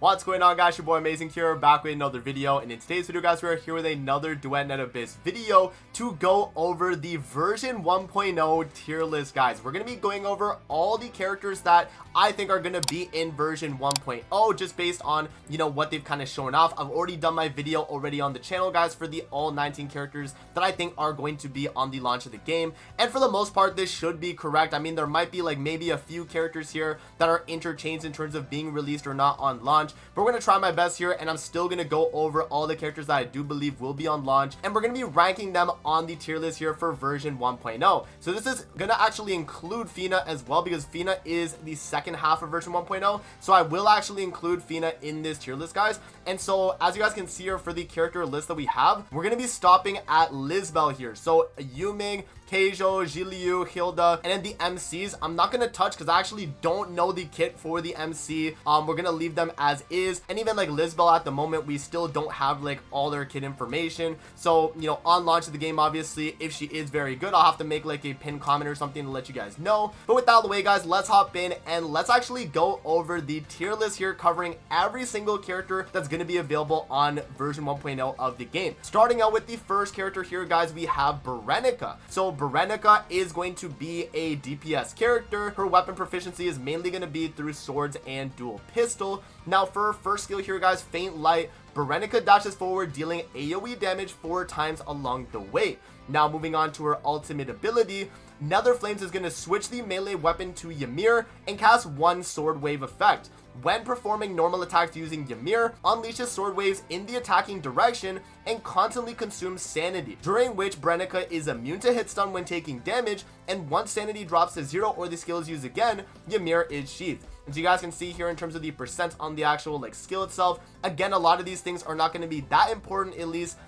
What's going on, guys? Your boy Amazing here, back with another video, and in today's video, guys, we are here with another Duet Net Abyss video to go over the version 1.0 tier list, guys. We're going to be going over all the characters that I think are going to be in version 1.0 just based on, what they've kind of shown off. I've already done my video already on the channel, guys, for the all 19 characters that I think are going to be on the launch of the game, and for the most part, this should be correct. I mean, there might be like maybe a few characters here that are interchanged in terms of being released or not on launch, but we're going to try my best here, and I'm still going to go over all the characters that I do believe will be on launch, and we're going to be ranking them on the tier list here for version 1.0. So this is going to actually include Fina as well, because Fina is the second half of version 1.0, so I will actually include Fina in this tier list, guys. And so as you guys can see here, for the character list that we have, we're going to be stopping at Sibylle here. So Yuming, Keijo, Jiliu, Hilda, and then the MCs I'm not going to touch because I actually don't know the kit for the MC. We're going to leave them as is, and even like Sibylle at the moment, we still don't have like all their kit information. So, on launch of the game, obviously, if she is very good, I'll have to make like a pin comment or something to let you guys know. But with that out of the way, guys, let's hop in and let's actually go over the tier list here, covering every single character that's going to be available on version 1.0 of the game. Starting out with the first character here, guys, we have Berenica. So Berenica is going to be a DPS character. Her weapon proficiency is mainly going to be through swords and dual pistol. Now for her first skill here, guys, Faint Light, Berenica dashes forward, dealing AoE damage 4 times along the way. Now moving on to her ultimate ability, Nether Flames is going to switch the melee weapon to Ymir and cast one sword wave effect. When performing normal attacks using Ymir, unleashes sword waves in the attacking direction and constantly consumes sanity, during which Berenica is immune to hit stun when taking damage, and once sanity drops to 0 or the skill is used again, Ymir is sheathed. And so you guys can see here in terms of the percent on the actual skill itself, again, a lot of these things are not going to be that important, at least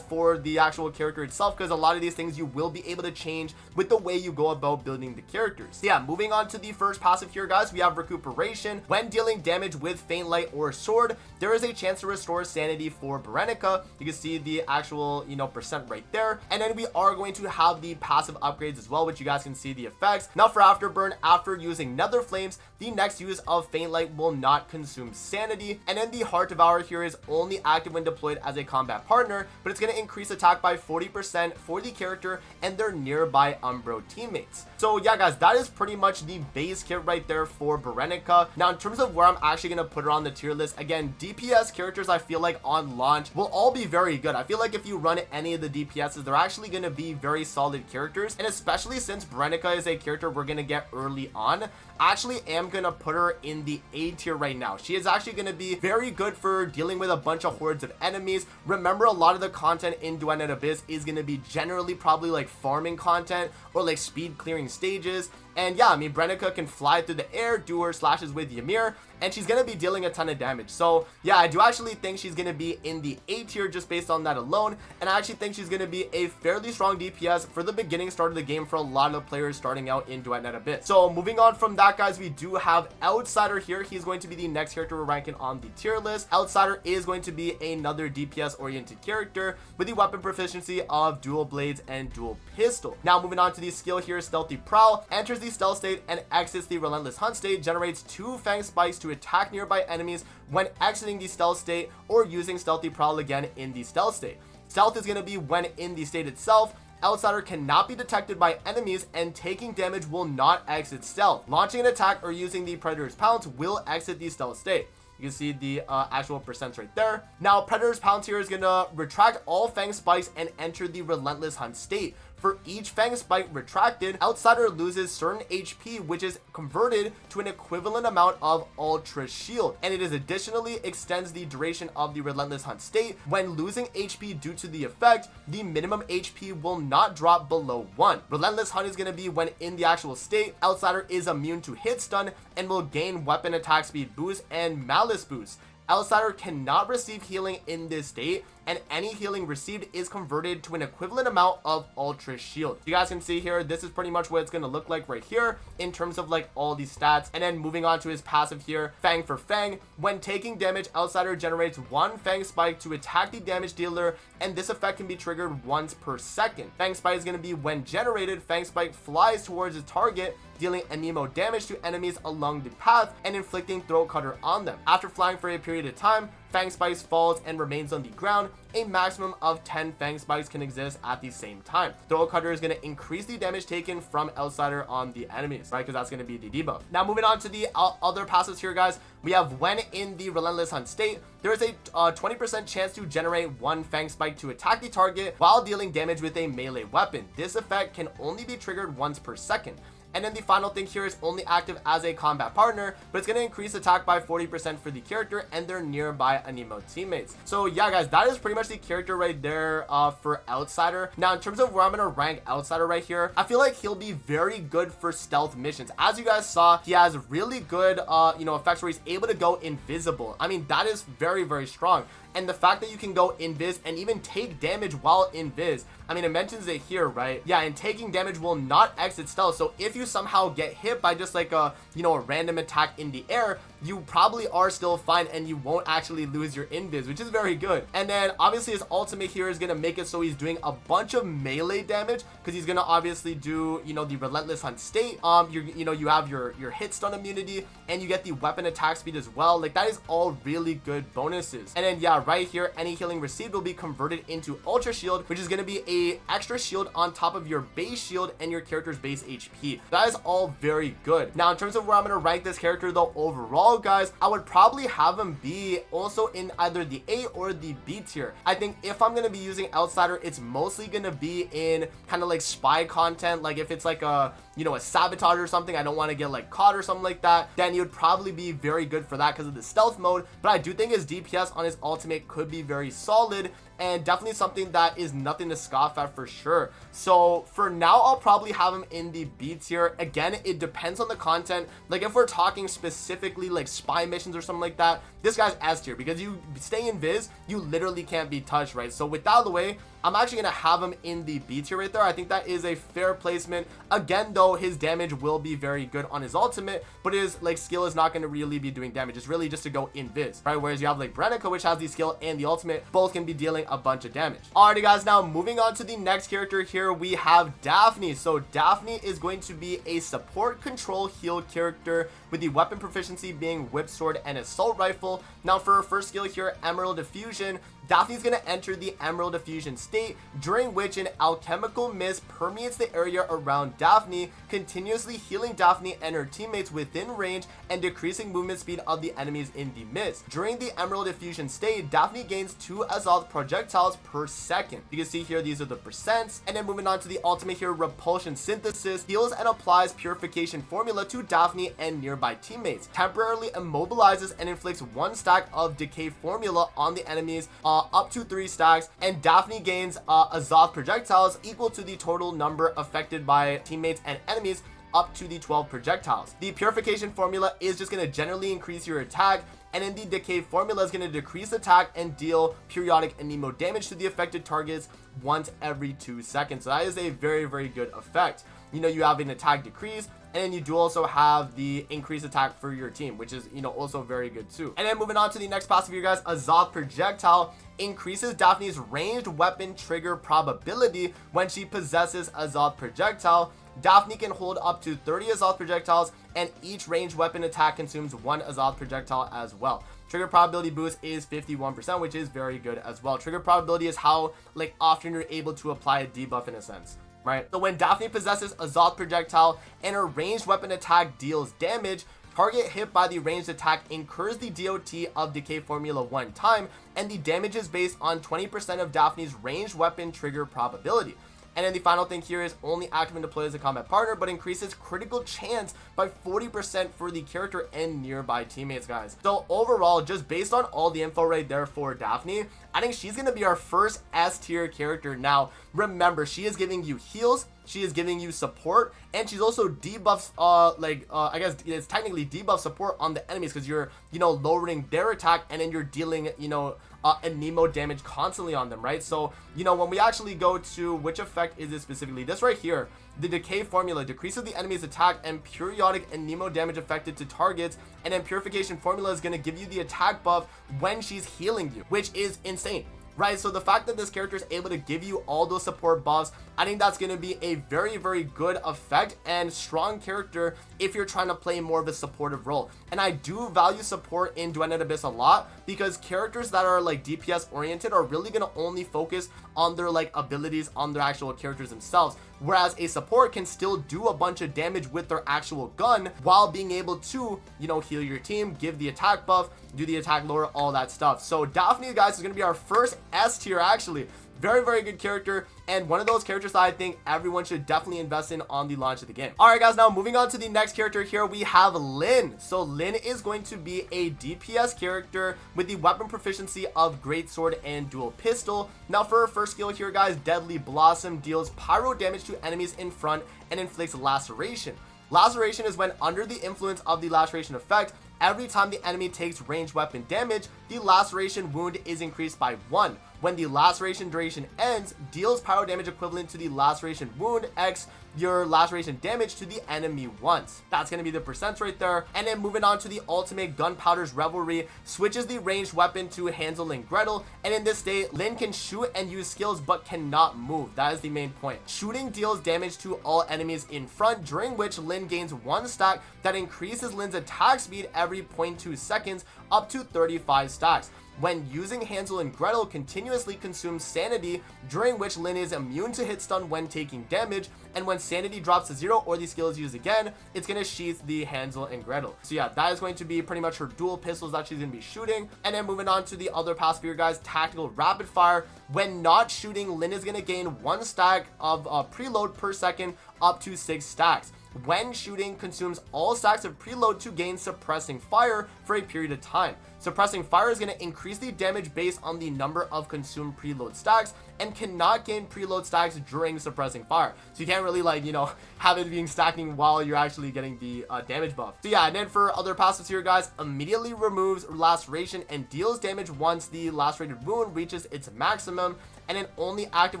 for the actual character itself, because a lot of these things you will be able to change with the way you go about building the characters. Yeah, moving on to the first passive here, guys, we have Recuperation. When dealing damage with Faint Light or Sword, there is a chance to restore sanity for Berenica. You can see the actual percent right there, and then we are going to have the passive upgrades as well, which you guys can see the effects. Now for Afterburn, after using Nether Flames, the next use of Faint Light will not consume sanity, and then the Heart Devourer here is only active when deployed as a combat partner, but it's going to increase attack by 40% for the character and their nearby Umbro teammates. So yeah, guys, that is pretty much the base kit right there for Berenica. Now in terms of where I'm actually going to put her on the tier list, again, DPS characters I feel like on launch will all be very good. I feel like if you run any of the DPSs, they're actually going to be very solid characters, and especially since Berenica is a character we're going to get early on, I actually am going to put her in the A tier right now. She is actually going to be very good for dealing with a bunch of hordes of enemies. Remember, a lot of the content in Duet Net Abyss is going to be generally probably like farming content or like speed clearing stages. And yeah, I mean, Berenica can fly through the air, do her slashes with Ymir, and she's going to be dealing a ton of damage. So yeah, I do actually think she's going to be in the A tier just based on that alone, and I actually think she's going to be a fairly strong DPS for the beginning start of the game for a lot of players starting out in Duet Net Abyss. So moving on from that, guys, we do have Outsider here. He's going to be the next character we're ranking on the tier list. Outsider is going to be another DPS oriented character with the weapon proficiency of dual blades and dual pistol. Now moving on to the skill here, Stealthy Prowl, enters the stealth state and exits the relentless hunt state, generates 2 fang spikes to attack nearby enemies when exiting the stealth state or using Stealthy Prowl again in the stealth state. Stealth is going to be when in the state itself. Outsider cannot be detected by enemies, and taking damage will not exit stealth. Launching an attack or using the Predator's Pounce will exit the stealth state. You can see the actual percents right there. Now, Predator's Pounce here is going to retract all Fang Spikes and enter the Relentless Hunt state. For each Fang Spike retracted, Outsider loses certain HP, which is converted to an equivalent amount of Ultra Shield, and it is additionally extends the duration of the Relentless Hunt state. When losing HP due to the effect, the minimum HP will not drop below 1. Relentless Hunt is going to be when in the actual state. Outsider is immune to hit stun and will gain weapon attack speed boost and malice boost. Outsider cannot receive healing in this state, and any healing received is converted to an equivalent amount of ultra shield. You guys can see here, this is pretty much what it's going to look like right here in terms of like all these stats. And then moving on to his passive here, Fang for Fang. When taking damage, Outsider generates one Fang Spike to attack the damage dealer, and this effect can be triggered once per second. Fang Spike is going to be when generated, Fang Spike flies towards its target, dealing anemo damage to enemies along the path and inflicting throat cutter on them. After flying for a period of time, Fang Spikes falls and remains on the ground. A maximum of 10 Fang Spikes can exist at the same time. Throat cutter is going to increase the damage taken from Outsider on the enemies, right? Because that's going to be the debuff. Now moving on to the other passives here, guys. We have when in the Relentless Hunt state, there is a 20% chance to generate one Fang Spike to attack the target while dealing damage with a melee weapon. This effect can only be triggered once per second. And then the final thing here is only active as a combat partner, but it's going to increase attack by 40% for the character and their nearby anemo teammates. So yeah, guys, that is pretty much the character right there for Outsider. Now, in terms of where I'm going to rank Outsider right here, I feel like he'll be very good for stealth missions. As you guys saw, he has really good, effects where he's able to go invisible. I mean, that is very, very strong. And the fact that you can go invis and even take damage while invis, I mean, it mentions it here, right? Yeah, and taking damage will not exit stealth. So if you somehow get hit by just like a random attack in the air, you probably are still fine and you won't actually lose your invis, which is very good. And then obviously his ultimate here is going to make it so he's doing a bunch of melee damage, because he's going to obviously do, the Relentless Hunt state. You have your hit stun immunity, and you get the weapon attack speed as well. Like, that is all really good bonuses. And then yeah, right here, any healing received will be converted into ultra shield, which is going to be a extra shield on top of your base shield and your character's base HP. That is all very good. Now, in terms of where I'm going to rank this character though overall, guys, I would probably have him be also in either the A or the B tier. I think if I'm going to be using Outsider, it's mostly going to be in kind of like spy content. Like if it's like a sabotage or something, I don't want to get like caught or something like that, then you'd probably be very good for that because of the stealth mode. But I do think his DPS on his ultimate could be very solid, and definitely something that is nothing to scoff at for sure. So for now, I'll probably have him in the B tier. Again, it depends on the content. Like if we're talking specifically like spy missions or something like that, this guy's S tier, because you stay in Viz, you literally can't be touched, right? So with that out of the way, I'm actually going to have him in the B tier right there. I think that is a fair placement. Again, though, his damage will be very good on his ultimate, but his like skill is not going to really be doing damage. It's really just to go invis, right? Whereas you have like Berenica, which has the skill and the ultimate, both can be dealing a bunch of damage. Alrighty, guys, now moving on to the next character here, we have Daphne. So Daphne is going to be a support control heal character with the weapon proficiency being whip sword and assault rifle. Now for her first skill here, Emerald Diffusion, Daphne's going to enter the Emerald Diffusion state, during which an alchemical mist permeates the area around Daphne, continuously healing Daphne and her teammates within range and decreasing movement speed of the enemies in the mist. During the Emerald Diffusion state, Daphne gains 2 Azoth projectiles per second. You can see here, these are the percents. And then moving on to the ultimate here, Repulsion Synthesis, heals and applies Purification Formula to Daphne and nearby teammates, temporarily immobilizes and inflicts 1 stack of Decay Formula on the enemies, up to 3 stacks, and Daphne gains Azoth projectiles equal to the total number affected by teammates and enemies, up to the 12 projectiles. The Purification Formula is just going to generally increase your attack, and then the Decay Formula is going to decrease attack and deal periodic anemo damage to the affected targets once every 2 seconds. So that is a very, very good effect. You have an attack decrease, and then you do also have the increased attack for your team, which is, also very good too. And then moving on to the next passive here, guys, Azoth Projectile increases Daphne's ranged weapon trigger probability when she possesses Azoth Projectile. Daphne can hold up to 30 Azoth projectiles, and each ranged weapon attack consumes 1 Azoth projectile as well. Trigger probability boost is 51%, which is very good as well. Trigger probability is how often you're able to apply a debuff in a sense, right? So when Daphne possesses Azoth projectile and her ranged weapon attack deals damage, target hit by the ranged attack incurs the DOT of Decay Formula 1 time, and the damage is based on 20% of Daphne's ranged weapon trigger probability. And then the final thing here is only active when deployed as a combat partner, but increases critical chance by 40% for the character and nearby teammates, guys. So overall, just based on all the info right there for Daphne, I think she's going to be our first S tier character. Now, remember, she is giving you heals, she is giving you support, and she's also debuffs, I guess it's technically debuff support on the enemies, because you're, you know, lowering their attack, and then you're dealing, you know, Nemo damage constantly on them, right? So, you know, when we actually go to which effect is it specifically, this right here, the decay formula decreases the enemy's attack and periodic Nemo damage affected to targets, and then purification formula is going to give you the attack buff when she's healing you, which is insane. Right, so the fact that this character is able to give you all those support buffs, I think that's going to be a very, very good effect and strong character if you're trying to play more of a supportive role. And I do value support in Duet Abyss a lot, because characters that are like DPS oriented are really going to only focus on their like abilities on their actual characters themselves, whereas a support can still do a bunch of damage with their actual gun while being able to, you know, heal your team, give the attack buff, do the attack lower, all that stuff. So Daphne, guys, is going to be our first S tier actually. Very, very good character, and one of those characters that I think everyone should definitely invest in on the launch of the game. Alright guys, now moving on to the next character here, we have Lynn. So Lynn is going to be a DPS character with the weapon proficiency of Greatsword and Dual Pistol. Now for her first skill here, guys, Deadly Blossom deals pyro damage to enemies in front and inflicts laceration. Laceration is when under the influence of the laceration effect, every time the enemy takes ranged weapon damage, the laceration wound is increased by 1. When the laceration duration ends, deals pyro damage equivalent to the laceration wound x your laceration damage to the enemy once. That's going to be the percents right there. And then moving on to the ultimate, Gunpowder's Revelry switches the ranged weapon to Hansel and Gretel, and in this state, Lynn can shoot and use skills but cannot move. That is the main point. Shooting deals damage to all enemies in front, during which Lynn gains 1 stack that increases Lynn's attack speed every 0.2 seconds up to 35 stacks. When using Hansel and Gretel, continuously consumes sanity, during which Lynn is immune to hit stun when taking damage, and when sanity drops to 0 or the skill is used again, it's going to sheath the Hansel and Gretel. So yeah, that is going to be pretty much her dual pistols that she's going to be shooting. And then moving on to the other passive here, guys, Tactical Rapid Fire. When not shooting, Lynn is going to gain 1 stack of preload per second up to 6 stacks. When shooting, consumes all stacks of preload to gain Suppressing Fire for a period of time. Suppressing Fire is going to increase the damage based on the number of consumed preload stacks, and cannot gain preload stacks during Suppressing Fire. So you can't really, like, you know, have it being stacking while you're actually getting the damage buff. So yeah, and then for other passives here, guys, immediately removes laceration and deals damage once the lacerated wound reaches its maximum, and then only active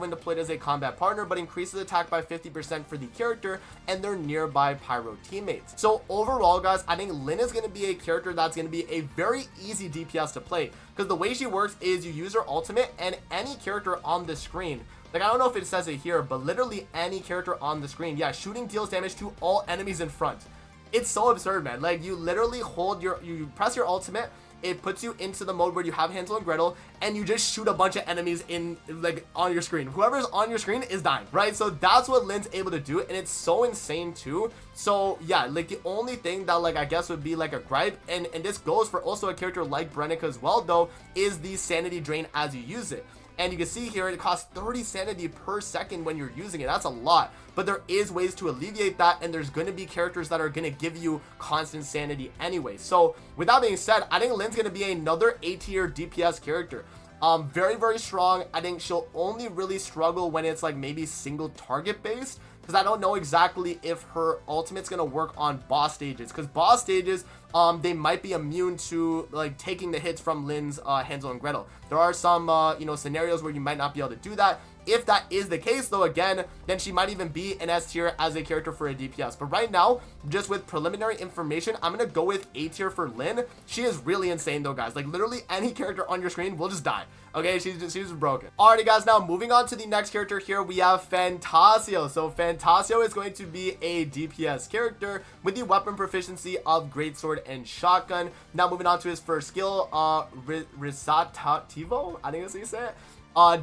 when deployed as a combat partner, but increases attack by 50% for the character and their nearby pyro teammates. So overall, guys, I think Lynn is going to be a character that's going to be a very easy DPS to play, because the way she works is you use her ultimate, and any character on the screen, like, I don't know if it says it here, but literally any character on the screen, yeah, shooting deals damage to all enemies in front. It's so absurd, man. Like, you literally hold you press your ultimate, it puts you into the mode where you have Hansel and Gretel, and you just shoot a bunch of enemies in, like, on your screen. Whoever's on your screen is dying, right? So that's what Lynn's able to do, and it's so insane too. So yeah, like, the only thing that, like, I guess would be like a gripe, and this goes for also a character like Berenica as well, though, is the sanity drain as you use it. And you can see here, it costs 30 sanity per second when you're using it. That's a lot, but there is ways to alleviate that, and there's going to be characters that are going to give you constant sanity anyway. So with that being said, I think Lynn's going to be another A tier DPS character. Very, very strong. I think she'll only really struggle when it's like maybe single target based, because I don't know exactly if her ultimate's going to work on boss stages, because boss stages, they might be immune to, like, taking the hits from Lynn's Hansel and Gretel. There are some, you know, scenarios where you might not be able to do that. If that is the case, though, again, then she might even be an S tier as a character for a DPS. But right now, just with preliminary information, I'm going to go with A tier for Lynn. She is really insane, though, guys. Like, literally any character on your screen will just die. Okay, she's just broken. Alrighty, guys, now moving on to the next character here, we have Phantasio. So Phantasio is going to be a DPS character with the weapon proficiency of Greatsword and Shotgun. Now moving on to his first skill, Risatativo, I think that's how you say it.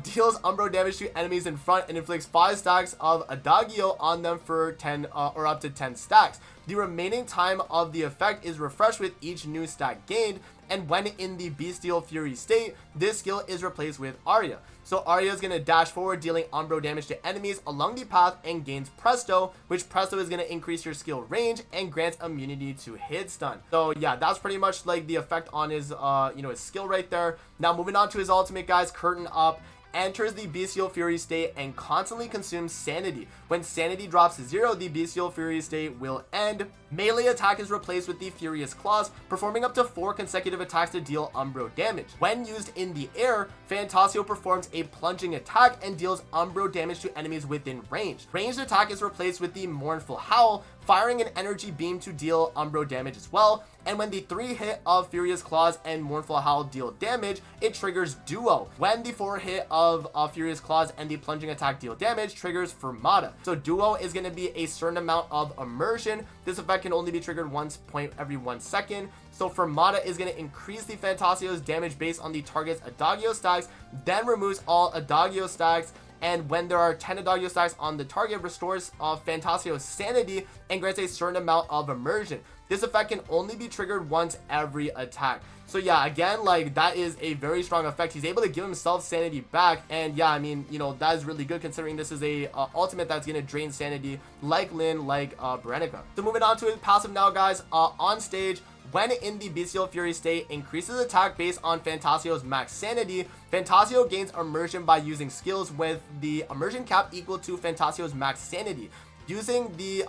Deals Umbro damage to enemies in front and inflicts 5 stacks of Adagio on them for 10 or up to 10 stacks. The remaining time of the effect is refreshed with each new stack gained, and when in the Bestial Fury state, this skill is replaced with Aria. So Aria is going to dash forward, dealing Umbro damage to enemies along the path, and gains Presto, which Presto is going to increase your skill range and grants immunity to hit stun. So yeah, that's pretty much like the effect on his, you know, his skill right there. Now moving on to his ultimate, guys, Curtain Up. enters the Bestial Fury state and constantly consumes sanity. When sanity drops to 0, the Bestial Fury state will end. Melee attack is replaced with the Furious Claws, performing up to 4 consecutive attacks to deal Umbro damage. When used in the air, Phantasio performs a plunging attack and deals Umbro damage to enemies within range. Ranged attack is replaced with the Mournful Howl, firing an energy beam to deal Umbro damage as well. And when the 3 hit of Furious Claws and Mournful Howl deal damage, it triggers Duo. When the 4 hit of Furious Claws and the plunging attack deal damage, triggers Fermata. So Duo is going to be a certain amount of immersion. This effect can only be triggered once every 1 second. So Fermata is going to increase the Phantasio's damage based on the target's Adagio stacks, then removes all Adagio stacks. And when there are 10 Adagio stacks on the target, restores Phantasio's sanity and grants a certain amount of immersion. This effect can only be triggered once every attack. So yeah, again, like, that is a very strong effect. He's able to give himself sanity back, and yeah, I mean, you know, that is really good considering this is a ultimate that's gonna drain sanity, like Lynn, like Berenica. So moving on to his passive now, guys. On stage, when in the Bestial Fury state, increases attack based on Phantasio's max sanity. Phantasio gains immersion by using skills with the immersion cap equal to Phantasio's max sanity. Using the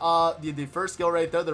first skill right there, the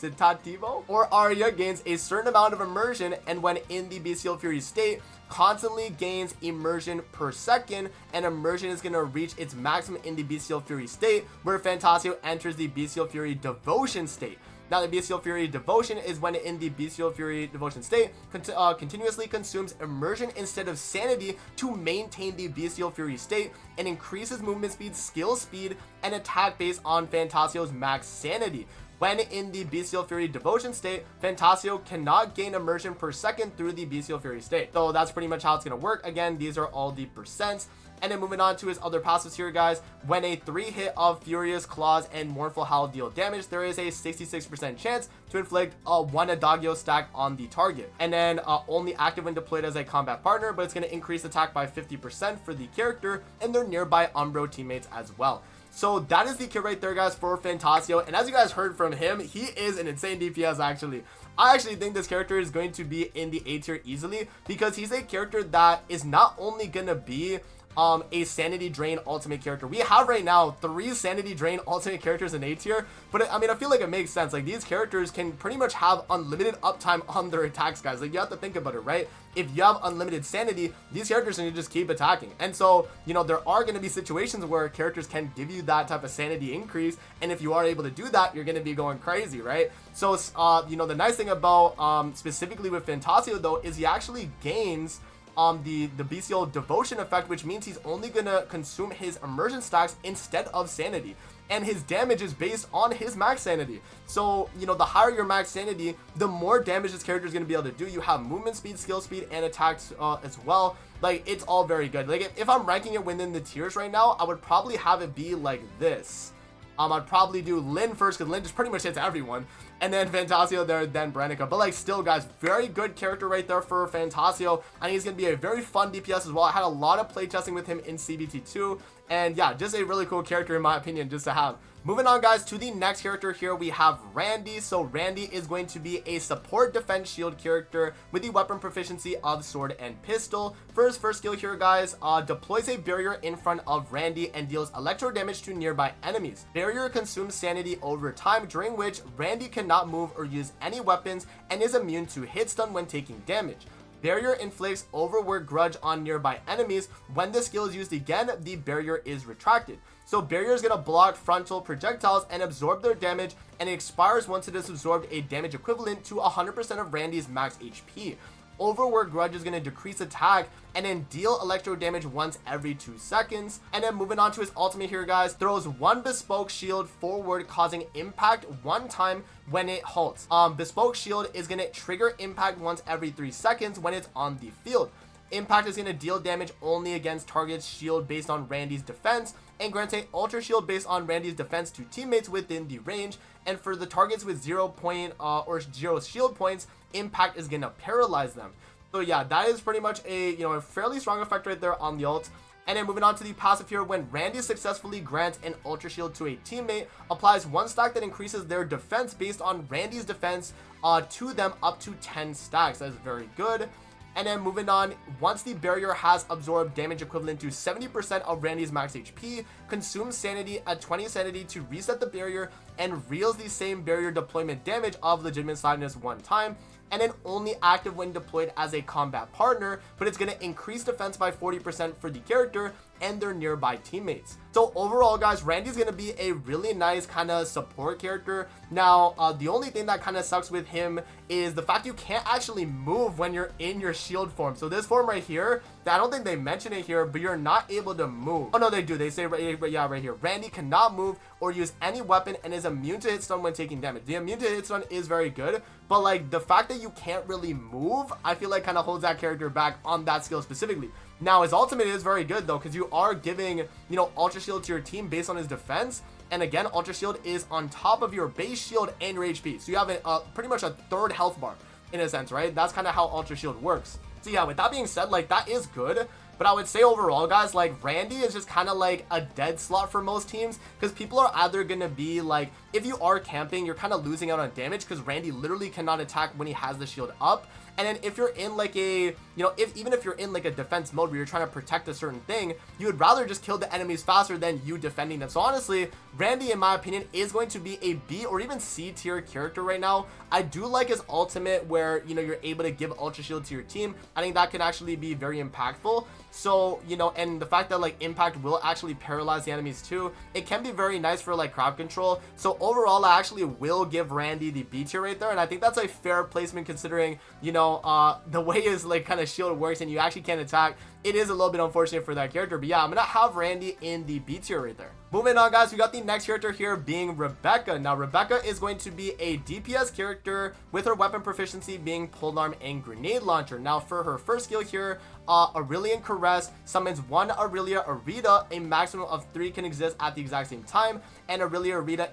Recitativo or Aria, gains a certain amount of immersion, and when in the Bestial Fury state, constantly gains immersion per second, and immersion is going to reach its maximum in the Bestial Fury state, where Phantasio enters the Bestial Fury Devotion state. Now, the Bestial Fury Devotion is when in the Bestial Fury Devotion state, continuously consumes immersion instead of sanity to maintain the Bestial Fury state, and increases movement speed, skill speed, and attack based on Phantasio's max sanity. When in the Bestial Fury Devotion state, Phantasio cannot gain immersion per second through the Bestial Fury state. So that's pretty much how it's going to work. Again, these are all the percents. And then moving on to his other passives here, guys. When a 3 hit of Furious Claws and Mournful Howl deal damage, there is a 66% chance to inflict 1 Adagio stack on the target. And then only active when deployed as a combat partner, but it's going to increase attack by 50% for the character and their nearby Umbro teammates as well. So that is the kit right there, guys, for Phantasio. And as you guys heard from him, he is an insane DPS, actually. I actually think this character is going to be in the A tier easily, because he's a character that is not only going to be a sanity drain ultimate character. We have right now 3 sanity drain ultimate characters in A tier, but I mean, I feel like it makes sense. Like, these characters can pretty much have unlimited uptime on their attacks, guys. Like, you have to think about it, right? If you have unlimited sanity, these characters can just keep attacking. And so, you know, there are going to be situations where characters can give you that type of sanity increase, and if you are able to do that, you're going to be going crazy, right? So, you know, the nice thing about specifically with Phantasio, though, is he actually gains the Bestial Devotion effect, which means he's only gonna consume his immersion stacks instead of sanity, and his damage is based on his max sanity. So, you know, the higher your max sanity, the more damage this character is gonna be able to do. You have movement speed, skill speed, and attacks as well. Like, it's all very good. Like, if I'm ranking it within the tiers right now, I would probably have it be like this. I'd probably do Lynn first, because Lynn just pretty much hits everyone, and then Phantasio there, then Berenica. But like, still, guys, very good character right there for Phantasio, and he's gonna be a very fun DPS as well. I had a lot of playtesting with him in CBT2, and yeah, just a really cool character in my opinion just to have. Moving on, guys, to the next character here, we have Randy. So Randy is going to be a support defense shield character with the weapon proficiency of sword and pistol. For his first skill here, guys, deploys a barrier in front of Randy and deals electro damage to nearby enemies. Barrier consumes sanity over time, during which Randy cannot move or use any weapons and is immune to hit stun when taking damage. Barrier inflicts overwork grudge on nearby enemies. When the skill is used again, the barrier is retracted. So barrier is going to block frontal projectiles and absorb their damage, and it expires once it has absorbed a damage equivalent to 100% of Randy's max HP. Overwork grudge is going to decrease attack and then deal electro damage once every 2 seconds. And then moving on to his ultimate here, guys, throws 1 bespoke shield forward, causing impact 1 time when it halts. Bespoke shield is going to trigger impact once every 3 seconds when it's on the field. Impact is going to deal damage only against target's shield based on Randy's defense, and grants a ultra shield based on Randy's defense to teammates within the range. And for the targets with 0 shield points, impact is going to paralyze them. So yeah, that is pretty much a, you know, a fairly strong effect right there on the ult. And then moving on to the passive here, when Randy successfully grants an ultra shield to a teammate, applies 1 stack that increases their defense based on Randy's defense to them up to 10 stacks. That is very good. And then moving on, once the barrier has absorbed damage equivalent to 70% of Randy's max HP, consumes sanity at 20 sanity to reset the barrier and reels the same barrier deployment damage of legitimate sadness one time, and then only active when deployed as a combat partner, but it's going to increase defense by 40% for the character and their nearby teammates. So overall, guys, Randy's going to be a really nice kind of support character. Now, the only thing that kind of sucks with him is the fact you can't actually move when you're in your shield form. So this form right here, I don't think they mention it here, but you're not able to move. Oh no, they do. They say right here, Randy cannot move or use any weapon and is immune to hit stun when taking damage. The immune to hit stun is very good, but like the fact that you can't really move, I feel like kind of holds that character back on that skill specifically. Now his ultimate is very good though, because you are giving, you know, ultra shield to your team based on his defense. And again, ultra shield is on top of your base shield and your HP, so you have pretty much a third health bar in a sense, right? That's kind of how ultra shield works. So yeah, with that being said, like that is good. But I would say overall, guys, like Randy is just kind of like a dead slot for most teams, because people are either going to be like, if you are camping, you're kind of losing out on damage because Randy literally cannot attack when he has the shield up. And then if you're in like a, you know, even if you're in like a defense mode where you're trying to protect a certain thing, you would rather just kill the enemies faster than you defending them. So honestly, Randy, in my opinion, is going to be a B or even C tier character right now. I do like his ultimate where, you know, you're able to give ultra shield to your team. I think that can actually be very impactful. So, you know, and the fact that like impact will actually paralyze the enemies too, it can be very nice for like crowd control. So overall, I actually will give Randy the B tier right there, and I think that's a fair placement considering, you know, the way his like kind of shield works and you actually can't attack. It is a little bit unfortunate for that character, but yeah, I'm gonna have Randy in the B tier right there. Moving on, guys, we got the next character here being Rebecca. Now Rebecca is going to be a DPS character with her weapon proficiency being polearm and grenade launcher. Now for her first skill here, Aurelian Caress summons one Aurelia Arita. A maximum of 3 can exist at the exact same time, and Aurelia Arita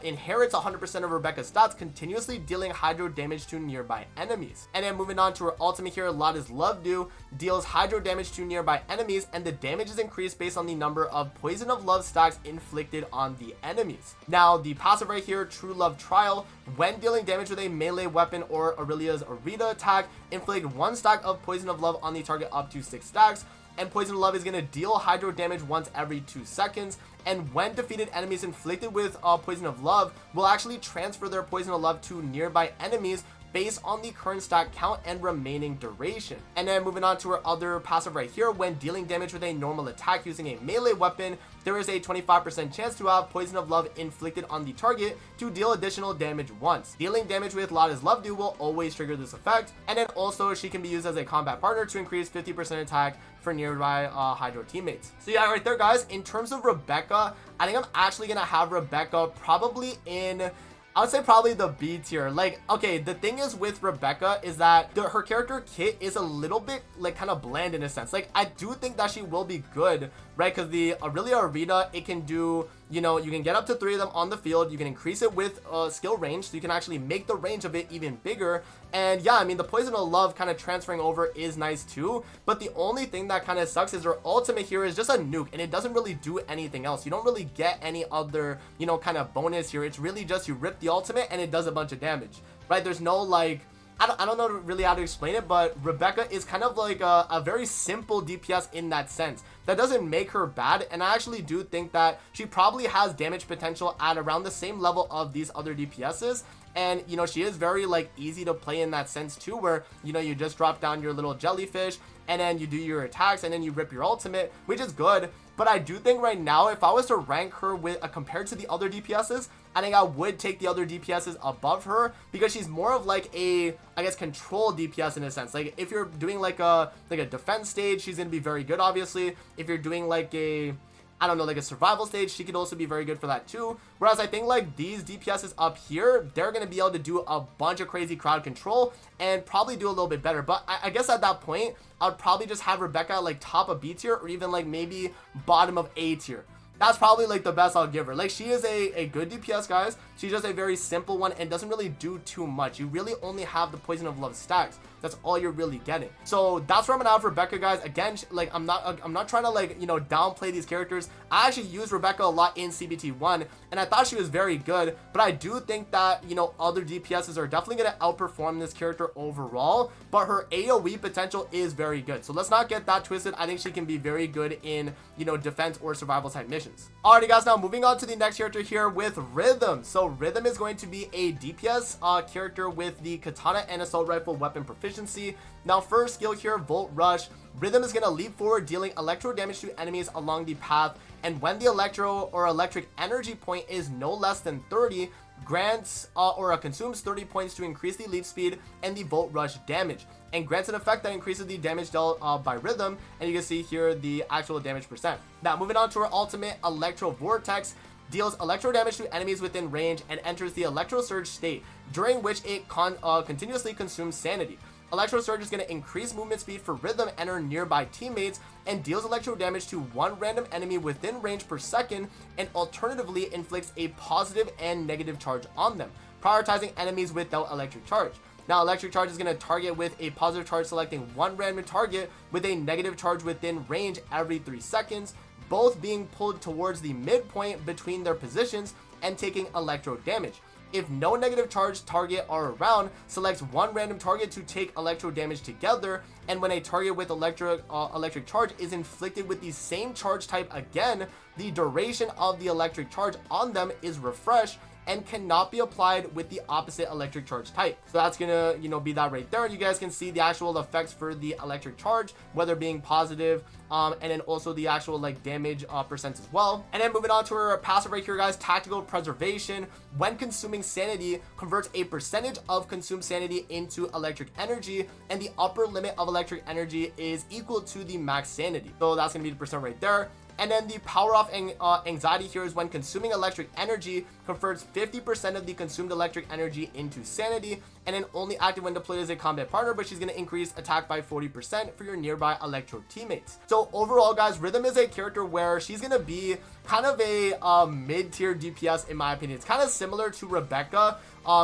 inherits 100% of Rebecca's stats, continuously dealing hydro damage to nearby enemies. And then moving on to her ultimate here, Lada's Love Do, deals hydro damage to nearby enemies, and the damage is increased based on the number of Poison of Love stacks inflicted on the enemies. Now the passive right here, True Love Trial, when dealing damage with a melee weapon or Aurelia's Arita attack, inflict 1 stack of Poison of Love on the target up to 6 stacks, and Poison of Love is going to deal hydro damage once every 2 seconds, and when defeated enemies inflicted with Poison of Love will actually transfer their Poison of Love to nearby enemies based on the current stack count and remaining duration. And then moving on to our other passive right here, when dealing damage with a normal attack using a melee weapon, there is a 25% chance to have Poison of Love inflicted on the target to deal additional damage once. Dealing damage with Lada's Love Do will always trigger this effect, and then also she can be used as a combat partner to increase 50% attack for nearby Hydro teammates. So yeah, right there, guys, in terms of Rebecca, I think I'm actually gonna have Rebecca probably in, I would say probably the B tier. Like, okay, the thing is with Rebecca is that her character kit is a little bit like kind of bland in a sense. Like, I do think that she will be good, right? Because the Aurelia Arita, it can do, you know, you can get up to 3 of them on the field. You can increase it with skill range, so you can actually make the range of it even bigger. And yeah, I mean, the Poison of Love kind of transferring over is nice too, but the only thing that kind of sucks is her ultimate here is just a nuke, and it doesn't really do anything else. You don't really get any other, you know, kind of bonus here. It's really just you rip the ultimate and it does a bunch of damage, right? There's no like, I don't know really how to explain it, but Rebecca is kind of like a very simple DPS in that sense. That doesn't make her bad, and I actually do think that she probably has damage potential at around the same level of these other DPSs. And, you know, she is very, like, easy to play in that sense, too, where, you know, you just drop down your little jellyfish, and then you do your attacks, and then you rip your ultimate, which is good. But I do think right now, if I was to rank her with compared to the other DPSs, I think I would take the other DPSs above her, because she's more of like a, I guess, control DPS in a sense. Like, if you're doing like a defense stage, she's going to be very good, obviously. If you're doing like a, I don't know, like a survival stage, she could also be very good for that too. Whereas I think like these DPSs up here, they're going to be able to do a bunch of crazy crowd control and probably do a little bit better. But I guess at that point, I would probably just have Rebecca like top of B tier, or even like maybe bottom of A tier. That's probably like the best I'll give her. Like, she is a good DPS, guys. She's just a very simple one and doesn't really do too much. You really only have the Poison of Love stacks. That's all you're really getting. So that's where I'm gonna have Rebecca, guys. Again, like I'm not trying to like, you know, downplay these characters. I actually used Rebecca a lot in CBT1 and I thought she was very good, but I do think that, you know, other DPSs are definitely gonna outperform this character overall, but her AoE potential is very good. So let's not get that twisted. I think she can be very good in, you know, defense or survival type missions. Alrighty guys, now moving on to the next character here with Rhythm. So Rhythm is going to be a DPS character with the katana and assault rifle weapon proficiency. Now first skill here, Volt Rush. Rhythm is going to leap forward, dealing electro damage to enemies along the path, and when the electro or electric energy point is no less than 30, grants or consumes 30 points to increase the leap speed and the Volt Rush damage, and grants an effect that increases the damage dealt by Rhythm, and you can see here the actual damage percent. Now moving on to our ultimate, Electro Vortex, deals electro damage to enemies within range and enters the Electro Surge state, during which it continuously consumes sanity. Electro Surge is going to increase movement speed for Rhythm and her nearby teammates, and deals electro damage to one random enemy within range per second, and alternatively inflicts a positive and negative charge on them, prioritizing enemies without electric charge. Now electric charge is going to target with a positive charge, selecting one random target with a negative charge within range every 3 seconds, both being pulled towards the midpoint between their positions and taking electro damage. If no negative charge target are around, select one random target to take electro damage together, and when a target with electric charge is inflicted with the same charge type again, the duration of the electric charge on them is refreshed and cannot be applied with the opposite electric charge type. So that's gonna, you know, be that right there. You guys can see the actual effects for the electric charge, whether being positive, and then also the actual like damage percent as well. And then moving on to our passive right here, guys, Tactical Preservation. When consuming sanity, converts a percentage of consumed sanity into electric energy, and the upper limit of electric energy is equal to the max sanity. So that's gonna be the percent right there. And then the power off anxiety here is when consuming electric energy, converts 50% of the consumed electric energy into sanity, and then only active when deployed as a combat partner, but she's going to increase attack by 40% for your nearby electro teammates. So overall, guys, Rhythm is a character where she's going to be kind of a mid-tier DPS in my opinion. It's kind of similar to Rebecca.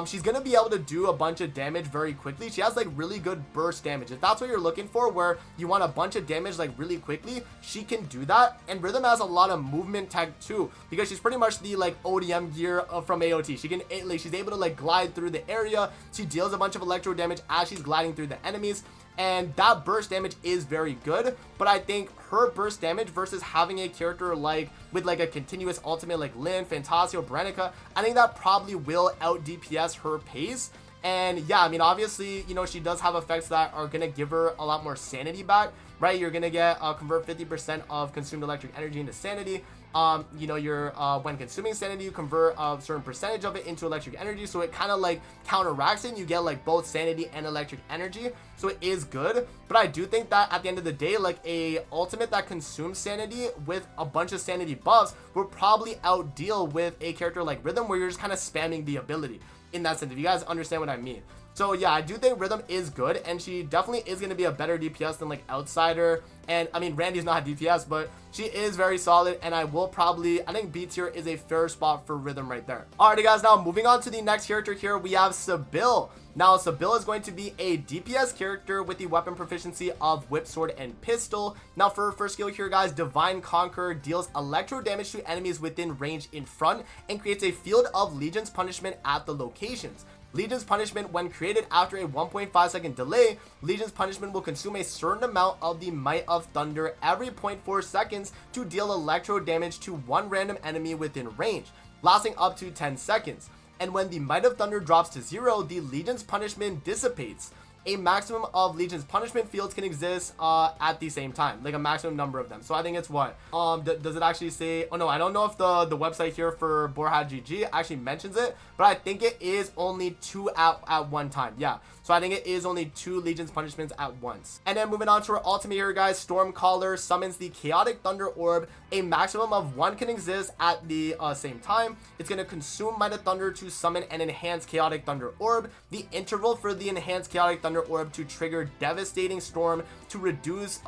She's going to be able to do a bunch of damage very quickly. She has like really good burst damage. If that's what you're looking for, where you want a bunch of damage like really quickly, she can do that. And Rhythm has a lot of movement tech too, because she's pretty much the like ODM gear from AOT. She can like, she's able to like glide through the area. She deals a bunch of electro damage as she's gliding through the enemies, and that burst damage is very good. But I think her burst damage versus having a character like with like a continuous ultimate like Lynn, Phantasio, Berenica, I think that probably will out DPS her pace. And yeah, I mean, obviously, you know, she does have effects that are gonna give her a lot more sanity back, right? You're gonna get convert 50% of consumed electric energy into sanity. You know, you're when consuming sanity, you convert a certain percentage of it into electric energy, so it kind of like counteracts it, and you get like both sanity and electric energy, so it is good. But I do think that at the end of the day, like a ultimate that consumes sanity with a bunch of sanity buffs will probably outdeal with a character like Rhythm, where you're just kind of spamming the ability in that sense, if you guys understand what I mean. So yeah, I do think Rhythm is good, and she definitely is going to be a better DPS than like Outsider. And I mean, Randy's not a DPS, but she is very solid, and I think B tier is a fair spot for Rhythm right there. Alrighty guys, now moving on to the next character here, we have Sibylle. Now Sibylle is going to be a DPS character with the weapon proficiency of Whip, Sword, and Pistol. Now for her first skill here, guys, Divine Conqueror, deals electro damage to enemies within range in front, and creates a field of Legion's punishment at the locations. Legion's punishment, when created after a 1.5 second delay, Legion's punishment will consume a certain amount of the Might of Thunder every 0.4 seconds to deal electro damage to one random enemy within range, lasting up to 10 seconds. And when the Might of Thunder drops to 0, the Legion's punishment dissipates. A maximum of Legion's punishment fields can exist at the same time, like a maximum number of them. So I think it's what does it actually say? Oh no, I don't know if the website here for Borhat GG actually mentions it, but I think it is only 2 at one time. Yeah, so I think it is only 2 Legion's punishments at once. And then moving on to our ultimate here, guys, Stormcaller summons the Chaotic Thunder Orb. A maximum of 1 can exist at the same time. It's going to consume Might of Thunder to summon an enhanced Chaotic Thunder Orb. The interval for the enhanced Chaotic Thunder Orb to trigger Devastating Storm to reduce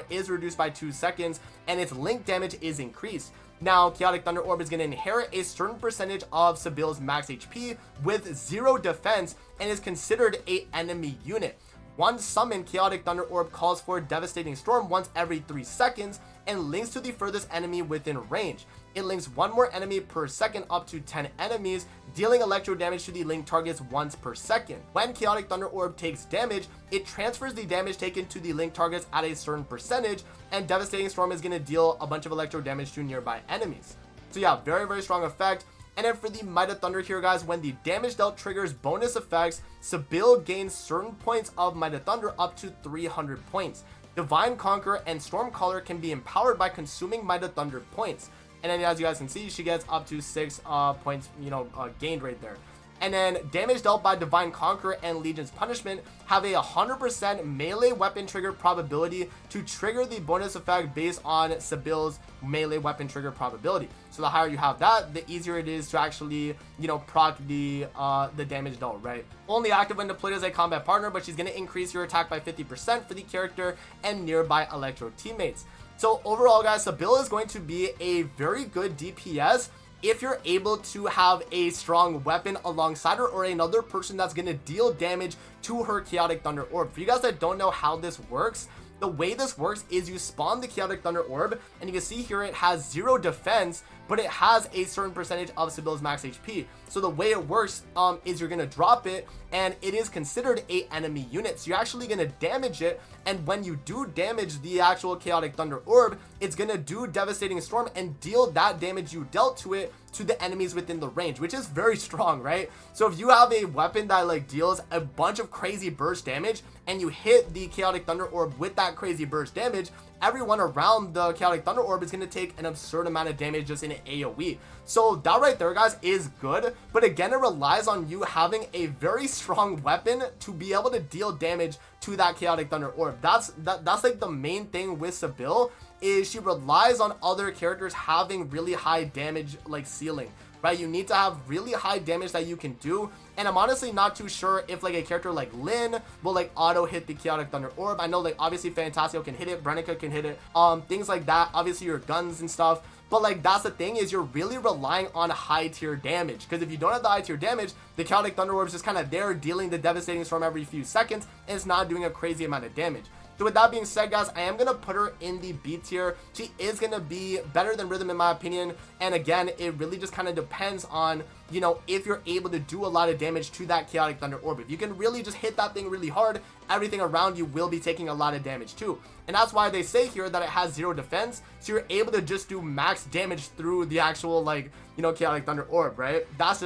is reduced by 2 seconds, and its link damage is increased. Now, Chaotic Thunder Orb is going to inherit a certain percentage of Sibylle's max HP with 0 defense, and is considered an enemy unit. One summoned Chaotic Thunder Orb calls for Devastating Storm once every 3 seconds and links to the furthest enemy within range. It links one more enemy per second up to 10 enemies, dealing electro damage to the linked targets once per second. When Chaotic Thunder Orb takes damage, it transfers the damage taken to the linked targets at a certain percentage, and Devastating Storm is going to deal a bunch of electro damage to nearby enemies. So yeah, very, very strong effect. And then for the Might of Thunder here, guys, when the damage dealt triggers bonus effects, Sibylle gains certain points of Might of Thunder up to 300 points. Divine Conqueror and Stormcaller can be empowered by consuming Might of Thunder points. And then as you guys can see, she gets up to 6 points, gained right there. And then damage dealt by Divine Conqueror and Legion's Punishment have a 100% melee weapon trigger probability to trigger the bonus effect based on Sibylle's melee weapon trigger probability. So the higher you have that, the easier it is to actually, proc the damage dealt, right? Only active when deployed as a combat partner, but she's going to increase your attack by 50% for the character and nearby Electro teammates. So overall, guys, Sibylle is going to be a very good DPS if you're able to have a strong weapon alongside her or another person that's going to deal damage to her Chaotic Thunder Orb. For you guys that don't know how this works, the way this works is you spawn the Chaotic Thunder Orb, and you can see here it has 0 defense, but it has a certain percentage of Sibylle's max HP. So the way it works is you're going to drop it, and it is considered a enemy unit. So you're actually going to damage it, and when you do damage the actual Chaotic Thunder Orb, it's going to do Devastating Storm and deal that damage you dealt to it to the enemies within the range, which is very strong, right? So if you have a weapon that like deals a bunch of crazy burst damage and you hit the Chaotic Thunder Orb with that crazy burst damage, everyone around the Chaotic Thunder Orb is going to take an absurd amount of damage just in an AoE. So that right there, guys, is good, but again, it relies on you having a very strong weapon to be able to deal damage to that Chaotic Thunder Orb. That's like the main thing with Sibylle, is she relies on other characters having really high damage like ceiling, right? You need to have really high damage that you can do, and I'm honestly not too sure if like a character like Lynn will like auto hit the Chaotic Thunder Orb. I know like obviously Phantasio can hit it, Berenica can hit it, things like that, obviously your guns and stuff. But like that's the thing, is you're really relying on high tier damage, because if you don't have the high tier damage, the Chaotic Thunder Orb is just kind of there dealing the Devastating Storm every few seconds, and it's not doing a crazy amount of damage. So with that being said, guys, I am going to put her in the B tier. She is going to be better than Rhythm in my opinion. And again, it really just kind of depends on, if you're able to do a lot of damage to that Chaotic Thunder Orb. If you can really just hit that thing really hard, everything around you will be taking a lot of damage too. And that's why they say here that it has 0 defense. So you're able to just do max damage through the actual Chaotic Thunder Orb, right? That's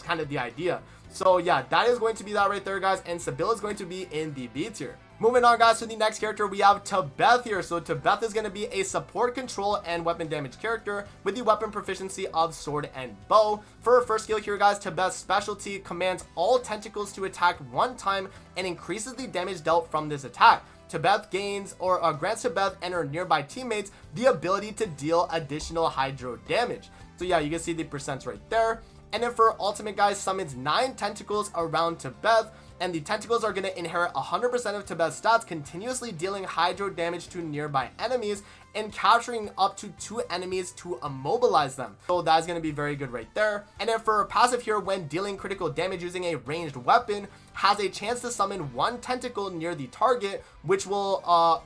kind of the idea. So yeah, that is going to be that right there, guys. And Sibylle is going to be in the B tier. Moving on, guys, to the next character, we have Tabethe here. So Tabethe is going to be a support, control, and weapon damage character with the weapon proficiency of sword and bow. For her first skill here, guys, Tabethe's specialty commands all tentacles to attack one time and increases the damage dealt from this attack. Tabethe gains or grants Tabethe and her nearby teammates the ability to deal additional hydro damage. So yeah, you can see the percents right there. And then for ultimate, guys, summons 9 tentacles around Tabethe, and the tentacles are going to inherit 100% of Tabethe's stats, continuously dealing hydro damage to nearby enemies and capturing up to 2 enemies to immobilize them. So that's going to be very good right there. And then for her passive here, when dealing critical damage using a ranged weapon, has a chance to summon 1 tentacle near the target, which will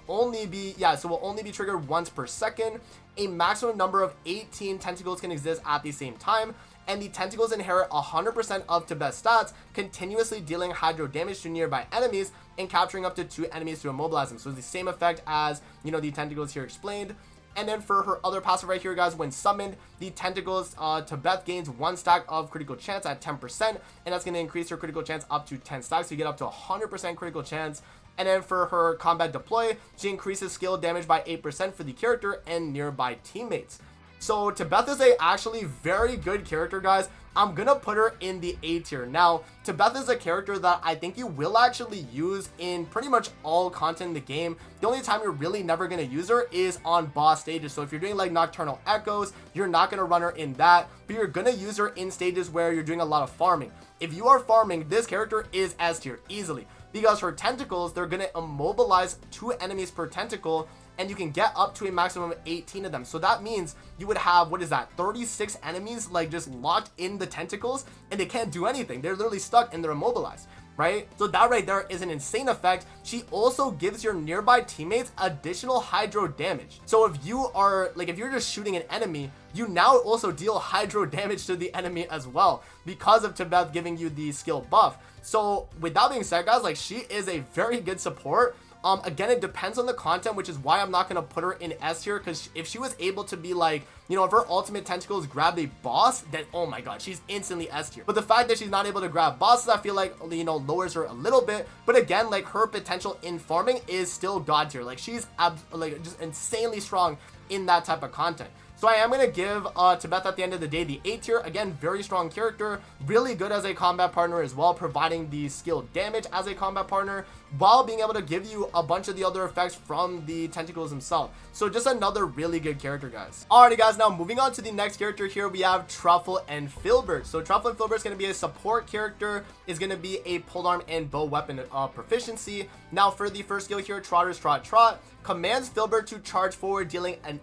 only be triggered once per second. A maximum number of 18 tentacles can exist at the same time, and the tentacles inherit 100% of Tabethe's stats, continuously dealing hydro damage to nearby enemies and capturing up to 2 enemies to immobilize them. So it's the same effect as, the tentacles here explained. And then for her other passive right here, guys, when summoned, the tentacles, Tabethe gains 1 stack of critical chance at 10%, and that's going to increase her critical chance up to 10 stacks, so you get up to 100% critical chance. And then for her combat deploy, she increases skill damage by 8% for the character and nearby teammates. So Tabethe is a actually very good character, guys. I'm gonna put her in the A tier. Now, Tabethe is a character that I think you will actually use in pretty much all content in the game. The only time you're really never gonna use her is on boss stages. So if you're doing like Nocturnal Echoes, you're not gonna run her in that, but you're gonna use her in stages where you're doing a lot of farming. If you are farming, this character is S tier easily, because her tentacles, they're gonna immobilize 2 enemies per tentacle, and you can get up to a maximum of 18 of them. So that means you would have, 36 enemies like just locked in the tentacles, and they can't do anything. They're literally stuck and they're immobilized. right? So that right there is an insane effect. She also gives your nearby teammates additional hydro damage. So if you are like, if you're just shooting an enemy, you now also deal hydro damage to the enemy as well because of Tabethe giving you the skill buff. So with that being said, guys, like, she is a very good support. Again, it depends on the content, which is why I'm not going to put her in S tier, because if she was able to be like, you know, if her ultimate tentacles grabbed a boss, then oh my god, she's instantly S tier. But the fact that she's not able to grab bosses, I feel like, you know, lowers her a little bit. But again, like, her potential in farming is still god tier. Like, she's like just insanely strong in that type of content. So I am going to give Tabethe at the end of the day the A tier. Again, very strong character, really good as a combat partner as well, providing the skill damage as a combat partner while being able to give you a bunch of the other effects from the tentacles themselves. So just another really good character, guys. Alrighty, guys, now moving on to the next character here, we have Truffle and Fibert. So Truffle and Fibert is going to be a support character, is going to be a polearm and bow weapon proficiency. Now for the first skill here, Trotter's Trot Trot, commands Fibert to charge forward, dealing an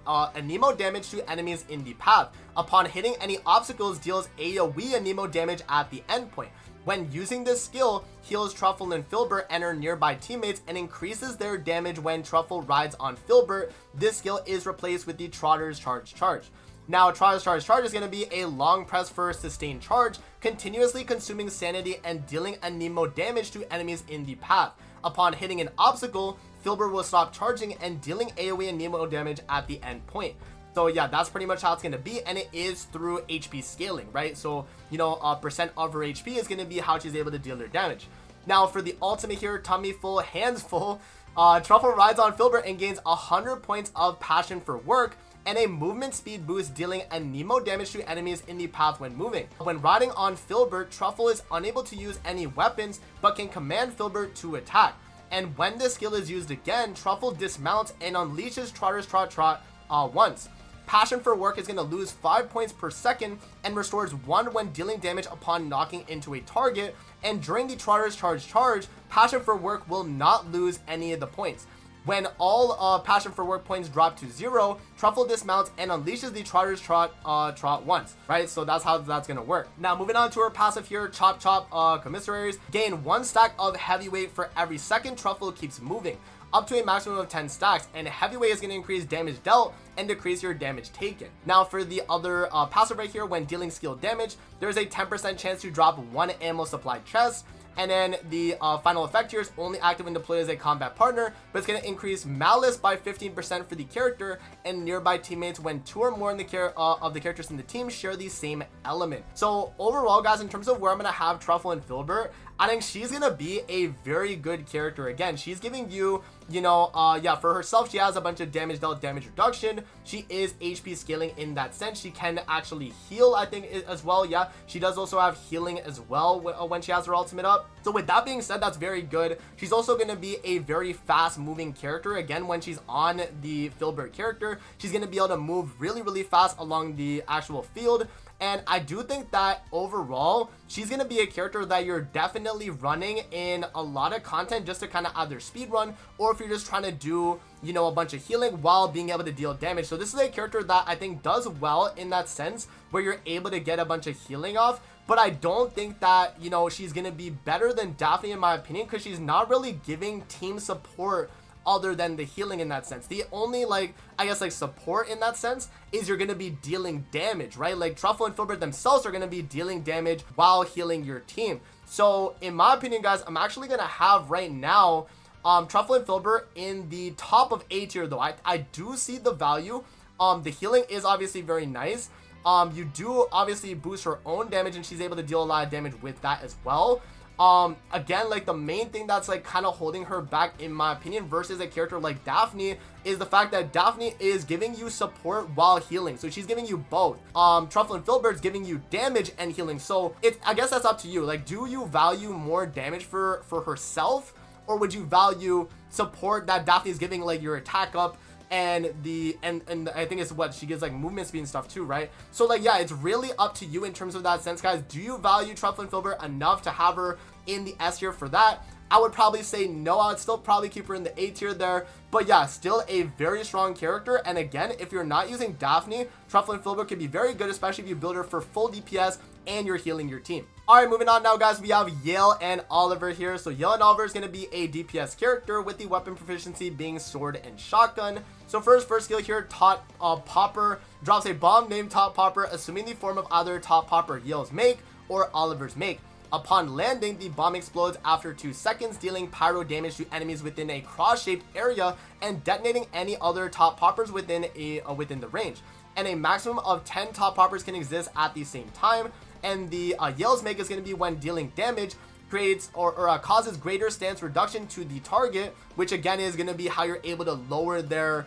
Nemo damage to enemies in the path. Upon hitting any obstacles, deals AoE Nemo damage at the endpoint. When using this skill, heals Truffle and Fibert and her nearby teammates and increases their damage when Truffle rides on Fibert. This skill is replaced with the Trotter's Charge. Now, Trotter's Charge is going to be a long press for sustained charge, continuously consuming sanity and dealing a Nemo damage to enemies in the path. Upon hitting an obstacle, Fibert will stop charging and dealing AoE and Nemo damage at the end point. So yeah, that's pretty much how it's going to be, and it is through HP scaling, right? So, you know, percent of her HP is going to be how she's able to deal her damage. Now for the ultimate here, tummy full, hands full, Truffle rides on Fibert and gains 100 points of passion for work and a movement speed boost, dealing a Nemo damage to enemies in the path when moving. When riding on Fibert, Truffle is unable to use any weapons but can command Fibert to attack. And when this skill is used again, Truffle dismounts and unleashes Trotter's Trot Trot once. Passion for work is going to lose 5 points per second and restores 1 when dealing damage upon knocking into a target. And during the Trotter's Charge, Passion for work will not lose any of the points. When all Passion for work points drop to 0, Truffle dismounts and unleashes the Trotter's Trot once, right? So that's how that's going to work. Now, moving on to her passive here, Chop Chop Commissaries. Gain 1 stack of heavyweight for every second Truffle keeps moving, up to a maximum of 10 stacks, and heavyweight is going to increase damage dealt and decrease your damage taken. Now for the other passive right here, when dealing skill damage, there's a 10% chance to drop 1 ammo supply chest. And then the final effect here is only active when deployed as a combat partner, but it's going to increase malice by 15% for the character and nearby teammates when 2 or more in the of the characters in the team share the same element. So overall, guys, in terms of where I'm going to have Truffle and Fibert, I think she's going to be a very good character. Again, she's giving you, you know, yeah, for herself, she has a bunch of damage dealt, damage reduction. She is HP scaling in that sense. She can actually heal, I think, as well. Yeah, she does also have healing as well when she has her ultimate up. So with that being said, that's very good. She's also going to be a very fast moving character. Again, when she's on the Fibert character, she's going to be able to move really, really fast along the actual field. And I do think that overall, she's going to be a character that you're definitely running in a lot of content just to kind of either speed run, or if you're just trying to do, you know, a bunch of healing while being able to deal damage. So this is a character that I think does well in that sense, where you're able to get a bunch of healing off. But I don't think that, you know, she's going to be better than Daphne in my opinion, because she's not really giving team support other than the healing in that sense. The only, like, I guess, like, support in that sense is you're going to be dealing damage, right? Like, Truffle and Fibert themselves are going to be dealing damage while healing your team. So in my opinion, guys, I'm actually going to have right now Truffle and Fibert in the top of A tier, though. I do see the value. The healing is obviously very nice. You do obviously boost her own damage, and she's able to deal a lot of damage with that as well. Again, like, the main thing that's, like, kind of holding her back in my opinion versus a character like Daphne is the fact that Daphne is giving you support while healing. So she's giving you both. Truffle and Fibert's giving you damage and healing. So I guess that's up to you. Like, do you value more damage for herself, or would you value support that Daphne is giving, like, your attack up and I think it's what she gives, like, movement speed and stuff too, right? So, like, yeah, it's really up to you in terms of that sense, guys. Do you value Truffle and Fibert enough to have her in the S tier for that? I would probably say no. I would still probably keep her in the A tier there. But yeah, still a very strong character. And again, if you're not using Daphne, Truffle and Fibert can be very good, especially if you build her for full DPS and you're healing your team. Alright, moving on now, guys, we have Yale and Oliver here. So Yale and Oliver is going to be a DPS character with the weapon proficiency being sword and shotgun. So first skill here, Top Popper drops a bomb named Top Popper, assuming the form of either Top Popper Yale's make or Oliver's make. Upon landing, the bomb explodes after 2 seconds, dealing pyro damage to enemies within a cross-shaped area and detonating any other Top Poppers within the range. And a maximum of 10 Top Poppers can exist at the same time. And the Yale's make is going to be when dealing damage, creates or causes greater stance reduction to the target, which again is going to be how you're able to lower their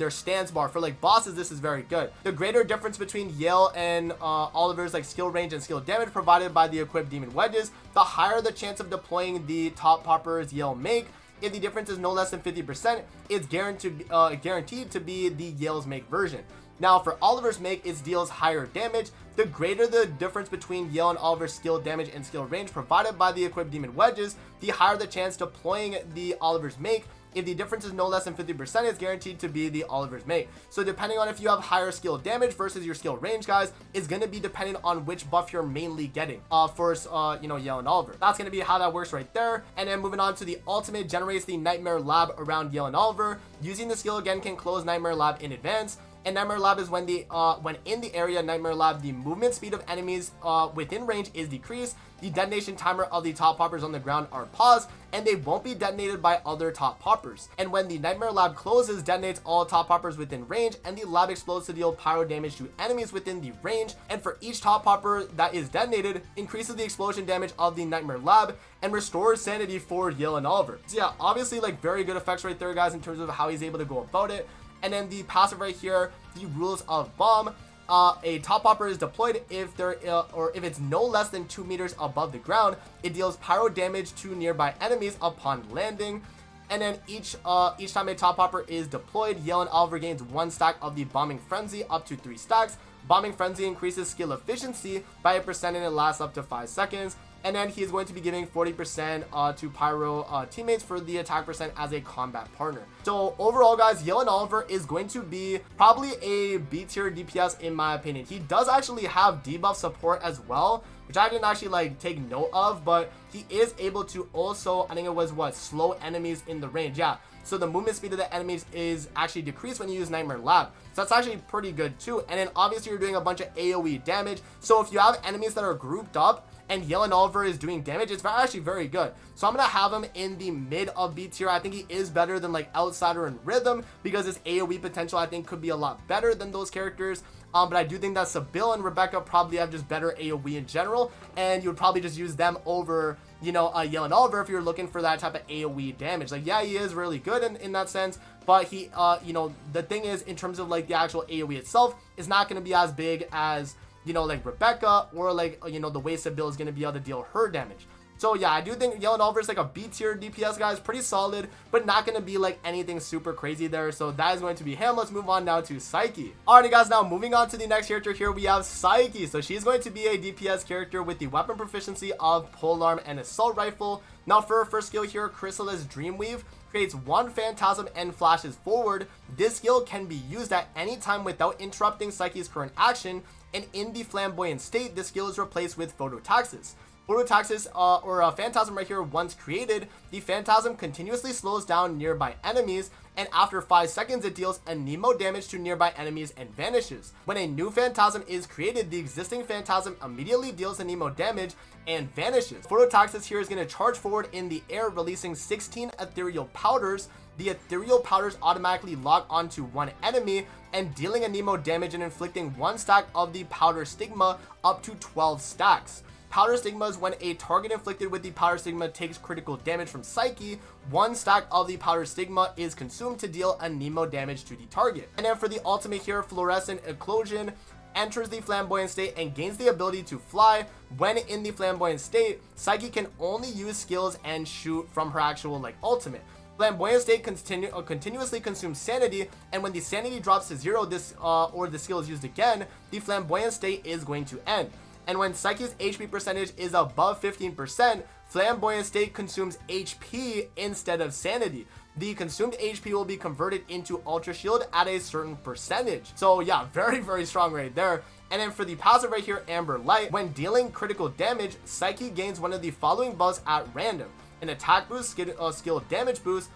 stance bar. For like bosses, this is very good. The greater difference between Yale and Oliver's like skill range and skill damage provided by the equipped demon wedges, the higher the chance of deploying the Top Popper's Yale make. If the difference is no less than 50%, it's guaranteed to be the Yale's make version. Now for Oliver's make, it deals higher damage. The greater the difference between Yale and Oliver's skill damage and skill range provided by the equipped demon wedges, the higher the chance deploying the Oliver's make. If the difference is no less than 50%, it's guaranteed to be the Oliver's make. So depending on if you have higher skill damage versus your skill range, guys, is going to be depending on which buff you're mainly getting for Yale and Oliver. That's going to be how that works right there. And then moving on to the ultimate, generates the Nightmare Lab around Yale and Oliver. Using the skill again can close Nightmare Lab in advance. And Nightmare Lab is when in the area Nightmare Lab, the movement speed of enemies within range is decreased. The detonation timer of the Top Poppers on the ground are paused, and they won't be detonated by other Top Poppers. And when the Nightmare Lab closes, detonates all Top Poppers within range, and the lab explodes to deal pyro damage to enemies within the range. And for each Top Popper that is detonated, increases the explosion damage of the Nightmare Lab and restores sanity for Yale and Oliver. So yeah, obviously like very good effects right there, guys, in terms of how he's able to go about it. And then the passive right here, the rules of bomb. A Top Popper is deployed if it's no less than 2 meters above the ground. It deals pyro damage to nearby enemies upon landing. And then each time a Top Popper is deployed, Yale and Oliver gains 1 stack of the bombing frenzy, up to 3 stacks. Bombing frenzy increases skill efficiency by 1% and it lasts up to 5 seconds. And then he's going to be giving 40% to Pyro teammates for the attack percent as a combat partner. So overall, guys, Yale and Oliver is going to be probably a B tier DPS in my opinion. He does actually have debuff support as well, which I didn't actually like take note of, but he is able to also, I think it was what, slow enemies in the range. Yeah. So the movement speed of the enemies is actually decreased when you use Nightmare Lab. So that's actually pretty good too. And then obviously you're doing a bunch of AoE damage. So if you have enemies that are grouped up and Yale and Oliver is doing damage, it's actually very good. So I'm going to have him in the mid of B tier. I think he is better than like Outsider and Rhythm because his AoE potential I think could be a lot better than those characters. But I do think that Sibylle and Rebecca probably have just better AoE in general, and you would probably just use them over, Yale and Oliver if you're looking for that type of AoE damage. Like, yeah, he is really good in that sense, but he, the thing is, in terms of like the actual AoE itself, is not going to be as big as, like Rebecca or like, the way Sibylle is going to be able to deal her damage. So yeah, I do think Yale and Oliver is like a B tier DPS, guys. Pretty solid, but not going to be like anything super crazy there. So that is going to be him. Let's move on now to Psyche. Alrighty, guys, now moving on to the next character here, we have Psyche. So she's going to be a DPS character with the weapon proficiency of Polearm and Assault Rifle. Now for her first skill here, Chrysalis Dreamweave creates 1 phantasm and flashes forward. This skill can be used at any time without interrupting Psyche's current action, and in the flamboyant state, this skill is replaced with Phototaxis. Phototaxis, or a Phantasm right here, once created, the Phantasm continuously slows down nearby enemies, and after 5 seconds it deals a Nemo damage to nearby enemies and vanishes. When a new Phantasm is created, the existing Phantasm immediately deals a Nemo damage and vanishes. Phototaxis here is going to charge forward in the air, releasing 16 ethereal powders. The ethereal powders automatically lock onto one enemy and dealing a Nemo damage and inflicting 1 stack of the powder stigma up to 12 stacks. Powder Stigma is when a target inflicted with the Powder Stigma takes critical damage from Psyche. 1 stack of the Powder Stigma is consumed to deal a Nemo damage to the target. And then for the ultimate here, Fluorescent Eclosion enters the flamboyant state and gains the ability to fly. When in the flamboyant state, Psyche can only use skills and shoot from her actual ultimate. Flamboyant state continuously consumes sanity, and when the sanity drops to 0, or the skill is used again, the flamboyant state is going to end. And when Psyche's HP percentage is above 15%, Flamboyant State consumes HP instead of sanity. the consumed HP will be converted into Ultra Shield at a certain percentage. So yeah, very, very strong right there. And then for the passive right here, Amber Light, when dealing critical damage, Psyche gains one of the following buffs at random: an attack boost, skill damage boost,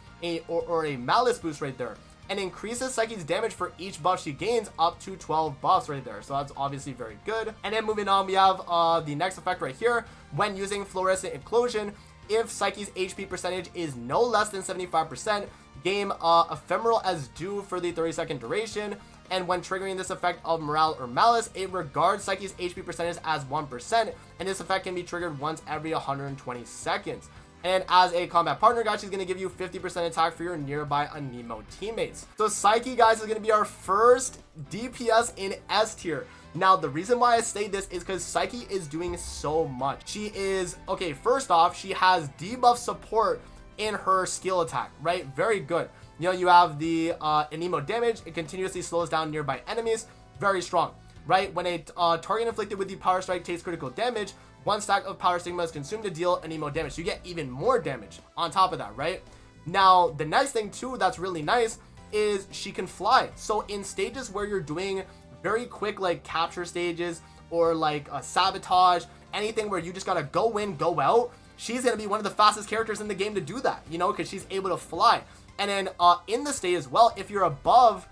or a malice boost right there, and increases Psyche's damage for each buff she gains up to 12 buffs right there. So that's obviously very good. And then moving on, we have the next effect right here. When using Fluorescent Eclosion, if Psyche's HP percentage is no less than 75%, game ephemeral as due for the 30-second duration. And when triggering this effect of Morale or Malice, it regards Psyche's HP percentage as 1%, and this effect can be triggered once every 120 seconds. And as a combat partner, guys, she's going to give you 50% attack for your nearby Anemo teammates. So Psyche, guys, is going to be our first DPS in S tier. Now, the reason why I say this is because Psyche is doing so much. She is, okay, first off, she has debuff support in her skill attack, right? Very good. You know, you have the Anemo damage. It continuously slows down nearby enemies. Very strong, right? When a target inflicted with the Power Strike takes critical damage, 1 stack of Power Stigma is consumed to deal Anemo damage. So you get even more damage on top of that, right? Now, the next thing too that's really nice is she can fly. So in stages where you're doing very quick like capture stages or like sabotage, anything where you just gotta go in, go out, she's gonna be one of the fastest characters in the game to do that, you know, because she's able to fly. And then in the state as well, if you're above,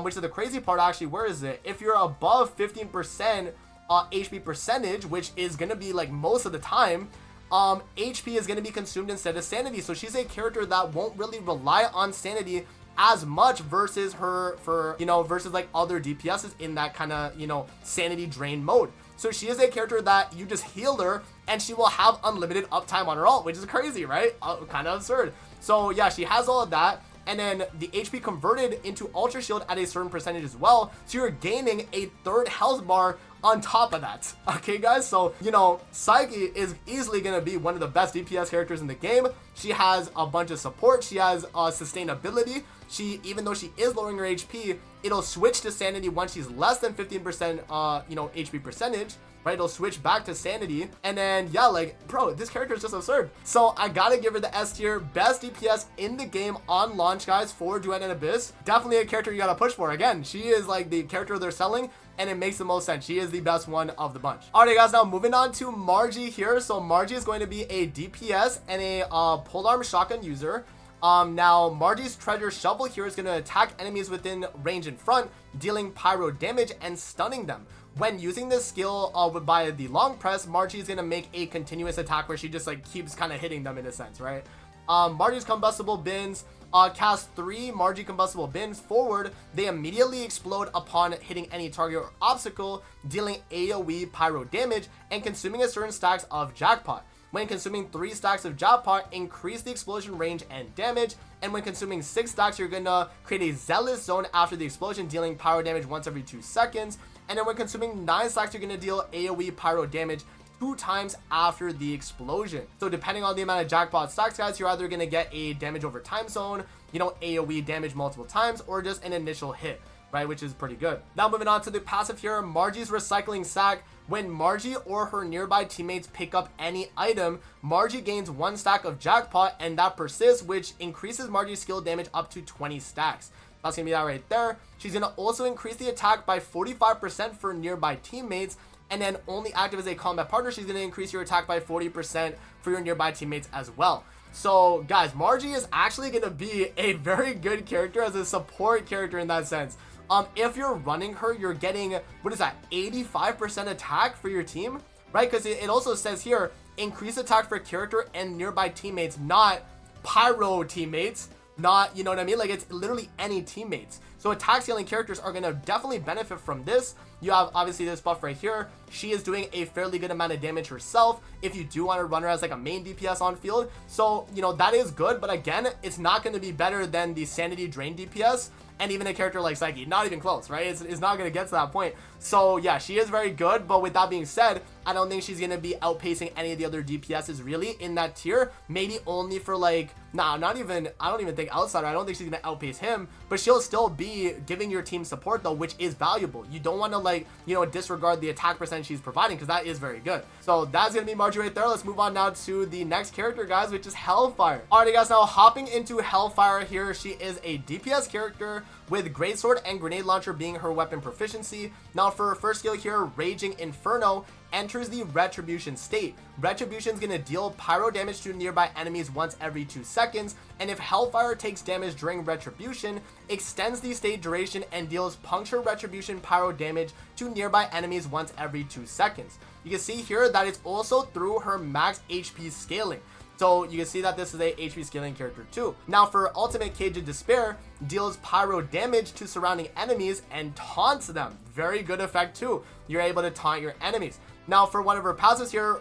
which is the crazy part actually, where is it? If you're above 15% HP percentage, which is going to be like most of the time, HP is going to be consumed instead of sanity. So she's a character that won't really rely on sanity as much versus versus like other DPSs in that kind of, you know, sanity drain mode. So she is a character that you just heal her and she will have unlimited uptime on her ult, which is crazy, right? Kind of absurd. So yeah, she has all of that. And then the HP converted into Ultra Shield at a certain percentage as well. So you're gaining a 3rd health bar on top of that. Okay, guys? So, you know, Psyche is easily going to be one of the best DPS characters in the game. She has a bunch of support. She has sustainability. Even though she is lowering her HP, it'll switch to sanity once she's less than 15%, HP percentage. Right, it'll switch back to sanity. And then yeah, like, bro, this character is just absurd. So I gotta give her the S tier. Best DPS in the game on launch, guys, for Duet and Abyss. Definitely a character you gotta push for. Again, she is like the character they're selling, and it makes the most sense. She is the best one of the bunch. Alright, guys, now moving on to Margie here. So Margie is going to be a DPS and a polearm shotgun user. Now Margie's treasure shovel here is going to attack enemies within range in front, dealing pyro damage and stunning them. When using this skill by the long press, Margie is going to make a continuous attack where she just like keeps kind of hitting them in a sense, right? Margie's combustible bins, cast 3 Margie combustible bins forward. They immediately explode upon hitting any target or obstacle, dealing AoE pyro damage and consuming a certain stacks of jackpot. When consuming 3 stacks of jackpot, increase the explosion range and damage. And when consuming 6 stacks, you're gonna create a zealous zone after the explosion, dealing pyro damage once every 2 seconds. And then when consuming 9 stacks, you're gonna deal AoE pyro damage 2 times after the explosion. So depending on the amount of jackpot stacks, guys, you're either gonna get a damage over time zone, you know, AoE damage multiple times, or just an initial hit, right, which is pretty good. Now moving on to the passive here, Margie's recycling sack. When Margie or her nearby teammates pick up any item, Margie gains 1 stack of jackpot, and that persists, which increases Margie's skill damage up to 20 stacks. That's gonna be that right there. She's gonna also increase the attack by 45% for nearby teammates, and then only active as a combat partner, she's gonna increase your attack by 40% for your nearby teammates as well. So guys, Margie is actually gonna be a very good character as a support character in that sense. If you're running her, you're getting, what is that, 85% attack for your team, right? Because it also says here, increase attack for character and nearby teammates, not pyro teammates, not, you know what I mean? Like, it's literally any teammates. So attack scaling characters are going to definitely benefit from this. You have obviously this buff right here. She is doing a fairly good amount of damage herself if you do want to run her as like a main DPS on field. So, you know, that is good. But again, it's not going to be better than the sanity drain DPS. And even a character like Psyche, not even close, right? It's not going to get to that point. So yeah, she is very good. But with that being said, I don't think she's going to be outpacing any of the other DPSs really in that tier. Maybe only for like, I don't even think Outsider. I don't think she's going to outpace him. But she'll still be giving your team support though, which is valuable. You don't want to like, you know, disregard the attack percentage she's providing, because that is very good. So that's gonna be Margie right there. Let's move on now to the next character, guys, which is Hellfire. Alrighty, guys, now hopping into Hellfire here, she is a DPS character with Greatsword and Grenade Launcher being her weapon proficiency. Now for her first skill here, Raging Inferno, enters the Retribution state. Retribution is going to deal pyro damage to nearby enemies once every 2 seconds, and if Hellfire takes damage during Retribution, extends the state duration and deals Puncture Retribution pyro damage to nearby enemies once every 2 seconds. You can see here that it's also through her max HP scaling. So you can see that this is a HP scaling character too. Now for Ultimate Cage of Despair, deals pyro damage to surrounding enemies and taunts them. Very good effect too. You're able to taunt your enemies. Now for one of her passives here,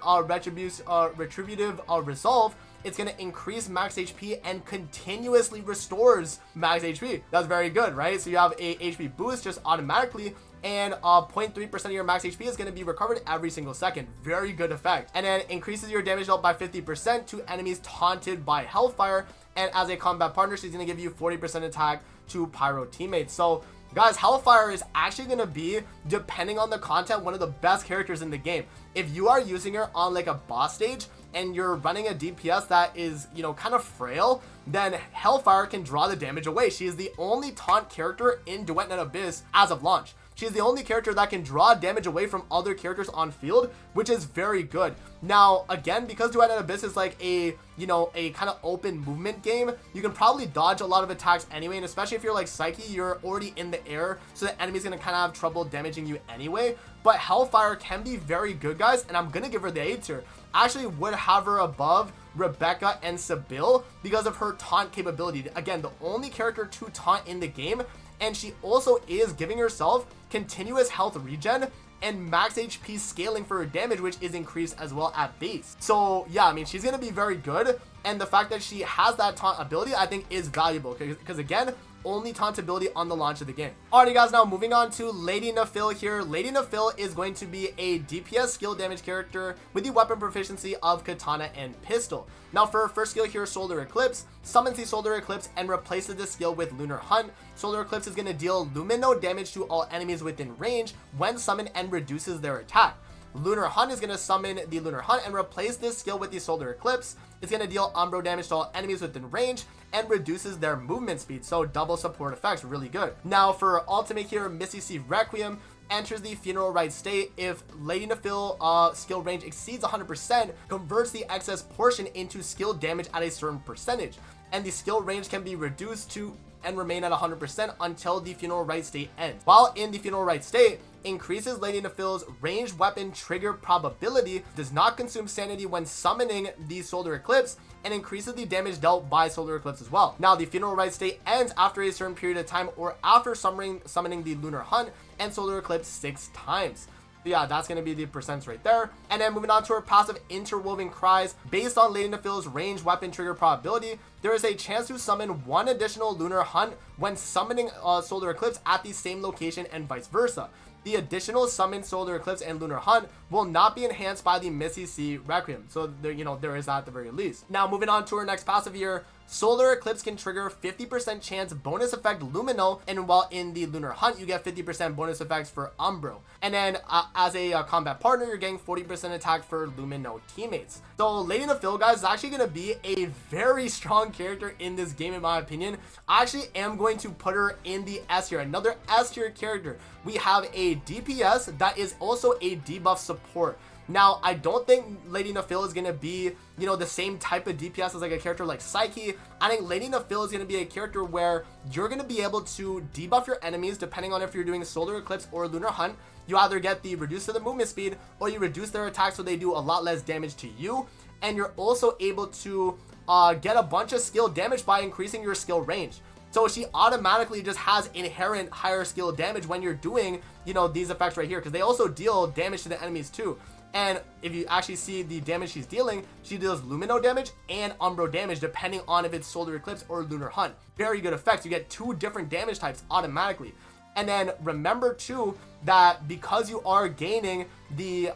Retributive Resolve, it's going to increase max HP and continuously restores max HP. That's very good, right? So you have a HP boost just automatically, and 0.3% of your max HP is going to be recovered every single second. Very good effect. And then increases your damage dealt by 50% to enemies taunted by Hellfire, and as a combat partner, she's going to give you 40% attack to pyro teammates. So guys, Hellfire is actually going to be, depending on the content, one of the best characters in the game. If you are using her on like a boss stage and you're running a DPS that is, you know, kind of frail, then Hellfire can draw the damage away. She is the only taunt character in Duet and Abyss as of launch. She's the only character that can draw damage away from other characters on field, which is very good. Now, again, because Duet and Abyss is like a, you know, a kind of open movement game, you can probably dodge a lot of attacks anyway, and especially if you're like Psyche, you're already in the air, so the enemy's gonna kind of have trouble damaging you anyway. But Hellfire can be very good, guys, and I'm gonna give her the A tier. I actually would have her above Rebecca and Sibylle because of her taunt capability. Again, the only character to taunt in the game, and she also is giving herself continuous health regen and max HP scaling for her damage, which is increased as well at base. So yeah, I mean, she's gonna be very good, and the fact that she has that taunt ability, I think, is valuable, because again, only taunt ability on the launch of the game. Alrighty, guys, now moving on to Lady Nifle here. Lady Nifle is going to be a DPS skill damage character with the weapon proficiency of Katana and Pistol. Now for her first skill here, Solar Eclipse, summons the Solar Eclipse and replaces this skill with Lunar Hunt. Solar Eclipse is going to deal Lumino damage to all enemies within range when summoned and reduces their attack. Lunar Hunt is going to summon the Lunar Hunt and replace this skill with the Solar Eclipse. It's going to deal Umbro damage to all enemies within range and reduces their movement speed. So double support effects, really good. Now for ultimate here, Missy C Requiem enters the Funeral Rite state if Lady Nifle skill range exceeds 100%, converts the excess portion into skill damage at a certain percentage, and the skill range can be reduced to and remain at 100% until the Funeral Rite state ends. While in the Funeral Rite state, increases Lady Nifle's ranged weapon trigger probability, does not consume sanity when summoning the Solar Eclipse, and increases the damage dealt by Solar Eclipse as well. Now the Funeral Rite state ends after a certain period of time or after summoning the Lunar Hunt and Solar Eclipse 6 times. Yeah, that's going to be the percents right there. And then moving on to her passive, Interwoven Cries. Based on Lady Nifle's ranged weapon trigger probability, there is a chance to summon one additional Lunar Hunt when summoning Solar Eclipse at the same location and vice versa. The additional summoned Solar Eclipse and Lunar Hunt will not be enhanced by the Missy C Requiem. So there, you know, there is that at the very least. Now moving on to her next passive here, Solar Eclipse can trigger 50% chance bonus effect Lumino, and while in the Lunar Hunt, you get 50% bonus effects for Umbro. And then as a combat partner, you're getting 40% attack for Lumino teammates. So Lady Nifle, guys, is actually going to be a very strong character in this game, in my opinion. I actually am going to put her in the S tier, another S tier character. We have a DPS that is also a debuff support. Now, I don't think Lady Nifle is going to be, you know, the same type of DPS as like a character like Psyche. I think Lady Nifle is going to be a character where you're going to be able to debuff your enemies depending on if you're doing Solar Eclipse or Lunar Hunt. You either get the reduce to the movement speed or you reduce their attack so they do a lot less damage to you. And you're also able to get a bunch of skill damage by increasing your skill range. So she automatically just has inherent higher skill damage when you're doing, you know, these effects right here, because they also deal damage to the enemies too. And if you actually see the damage she's dealing, she deals Lumino damage and Umbro damage depending on if it's Solar Eclipse or Lunar Hunt. Very good effects. You get 2 different damage types automatically. And then remember too that because you are gaining the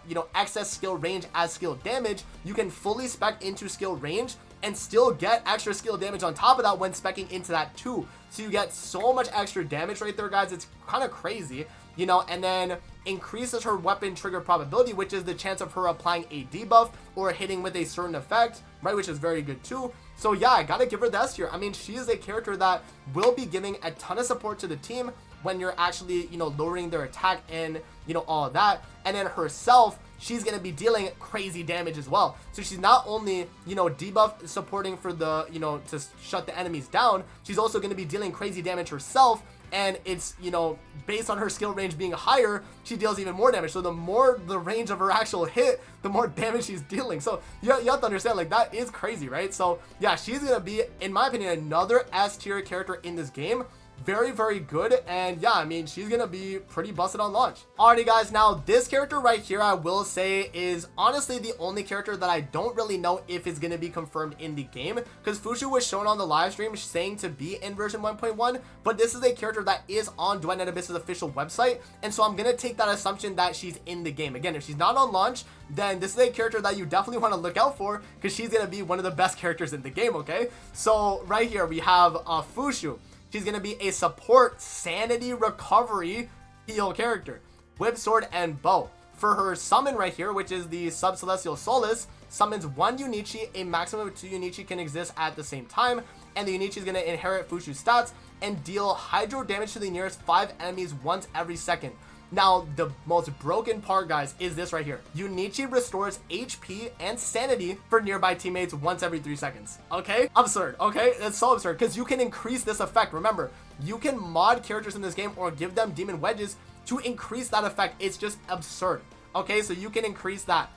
you know, excess skill range as skill damage, you can fully spec into skill range and still get extra skill damage on top of that when specking into that too. So you get so much extra damage right there, guys. It's kind of crazy, you know, and then increases her weapon trigger probability, which is the chance of her applying a debuff or hitting with a certain effect, right, which is very good too. So yeah, I gotta give her the S tier. I mean, she is a character that will be giving a ton of support to the team when you're actually, you know, lowering their attack and, you know, all of that. And then herself, she's going to be dealing crazy damage as well. So she's not only, you know, debuff supporting for the, you know, to shut the enemies down, she's also going to be dealing crazy damage herself. And it's, you know, based on her skill range being higher, she deals even more damage. So the more the range of her actual hit, the more damage she's dealing. So you have to understand, like, that is crazy, right? So yeah, she's going to be, in my opinion, another S tier character in this game. Very, very good. And yeah, I mean, she's gonna be pretty busted on launch. Alrighty, guys, now this character right here, I will say, is honestly the only character that I don't really know if it's gonna be confirmed in the game, because Fushu was shown on the live stream saying to be in version 1.1, but this is a character that is on Duet Abyss's official website, and so I'm gonna take that assumption that she's in the game. Again, if she's not on launch, then this is a character that you definitely want to look out for, because she's gonna be one of the best characters in the game. Okay, so right here we have Fushu. She's going to be a support sanity recovery heal character. Whip, sword, and bow. For her summon right here, which is the Sub-Celestial Solace, summons one Unichi. A maximum of 2 Unichi can exist at the same time. And the Unichi is going to inherit Fushu's stats and deal hydro damage to the nearest 5 enemies once every second. Now, the most broken part, guys, is this right here. Unichi restores HP and sanity for nearby teammates once every 3 seconds. Okay? Absurd. Okay? That's so absurd, because you can increase this effect. Remember, you can mod characters in this game or give them demon wedges to increase that effect. It's just absurd. Okay? So you can increase that.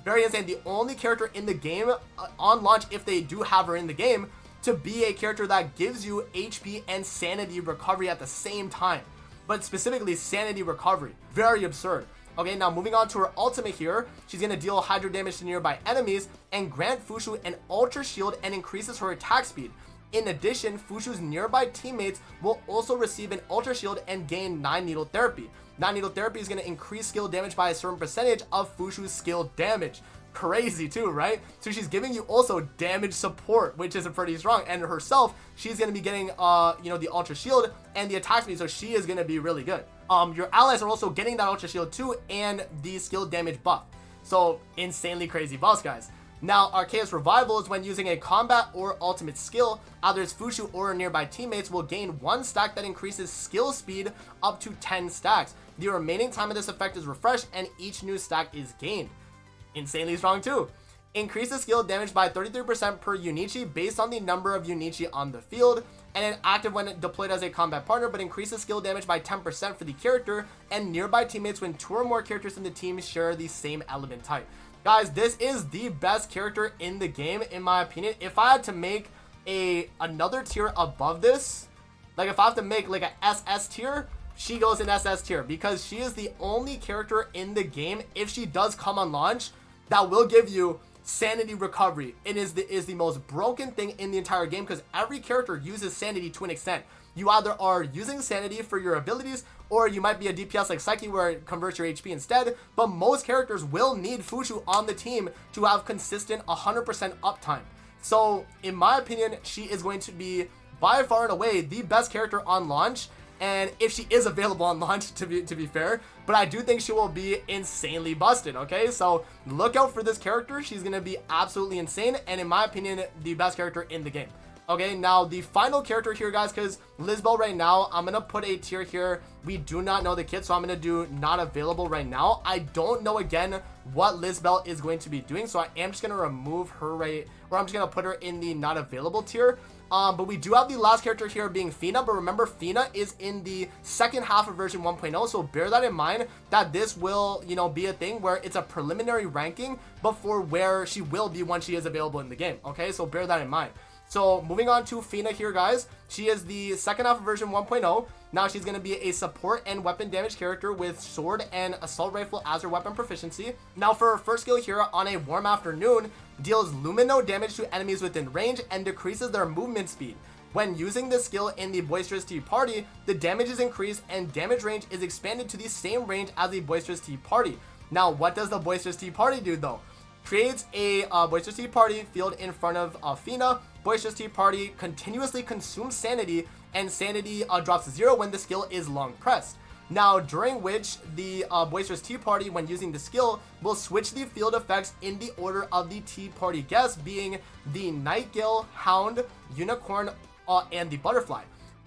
Very insane. The only character in the game on launch, if they do have her in the game, to be a character that gives you HP and sanity recovery at the same time. But specifically sanity recovery. Very absurd. Okay, now moving on to her ultimate here. She's going to deal hydro damage to nearby enemies and grant Fushu an ultra shield and increases her attack speed. In addition, Fushu's nearby teammates will also receive an ultra shield and gain 9 needle therapy. 9 needle therapy is going to increase skill damage by a certain percentage of Fushu's skill damage. Crazy too, right? So she's giving you also damage support, which is pretty strong. And herself, she's going to be getting, you know, the ultra shield and the attack speed. So she is going to be really good. Your allies are also getting that ultra shield too and the skill damage buff. So insanely crazy buffs, guys. Now, Arceus Revival is when using a combat or ultimate skill, either it's Fushu or nearby teammates will gain 1 stack that increases skill speed up to 10 stacks. The remaining time of this effect is refreshed and each new stack is gained. Insanely strong too. Increases skill damage by 33% per Unichi based on the number of Unichi on the field, and then active when deployed as a combat partner, but increases skill damage by 10% for the character and nearby teammates when 2 or more characters in the team share the same element type. Guys, this is the best character in the game, in my opinion. If I had to make another tier above this, like if I have to make like a SS tier, she goes in SS tier, because she is the only character in the game, if she does come on launch, that will give you sanity recovery. It is the most broken thing in the entire game, because every character uses sanity to an extent. You either are using sanity for your abilities, or you might be a DPS like Psyche where it converts your HP instead, but most characters will need Fushu on the team to have consistent 100% uptime. So in my opinion, she is going to be by far and away the best character on launch, and if she is available on launch, to be fair, but I do think she will be insanely busted. Okay, so look out for this character. She's gonna be absolutely insane, and in my opinion, the best character in the game. Okay, now the final character here, guys, because Lisbelle right now, I'm gonna put a tier here. We do not know the kit, so I'm gonna do not available right now. I don't know again what Lisbelle is going to be doing, so I am just gonna remove her or I'm just gonna put her in the not available tier. But we do have the last character here being Fina, but remember, Fina is in the second half of version 1.0, so bear that in mind, that this will, you know, be a thing where it's a preliminary ranking before where she will be once she is available in the game. Okay, so bear that in mind. So moving on to Fina here, guys, she is the second half of version 1.0. Now she's going to be a support and weapon damage character with sword and assault rifle as her weapon proficiency. Now for her first skill here, on a warm afternoon, deals lumino damage to enemies within range and decreases their movement speed. When using this skill in the Boisterous Tea Party, the damage is increased and damage range is expanded to the same range as the Boisterous Tea Party. Now what does the Boisterous Tea Party do though? creates a Boisterous Tea Party field in front of Fina. Boisterous Tea Party continuously consumes sanity, and sanity drops to 0 when the skill is long pressed. Now, during which the Boisterous Tea Party, when using the skill, will switch the field effects in the order of the Tea Party guests, being the Nightingale, Hound, Unicorn, and the Butterfly.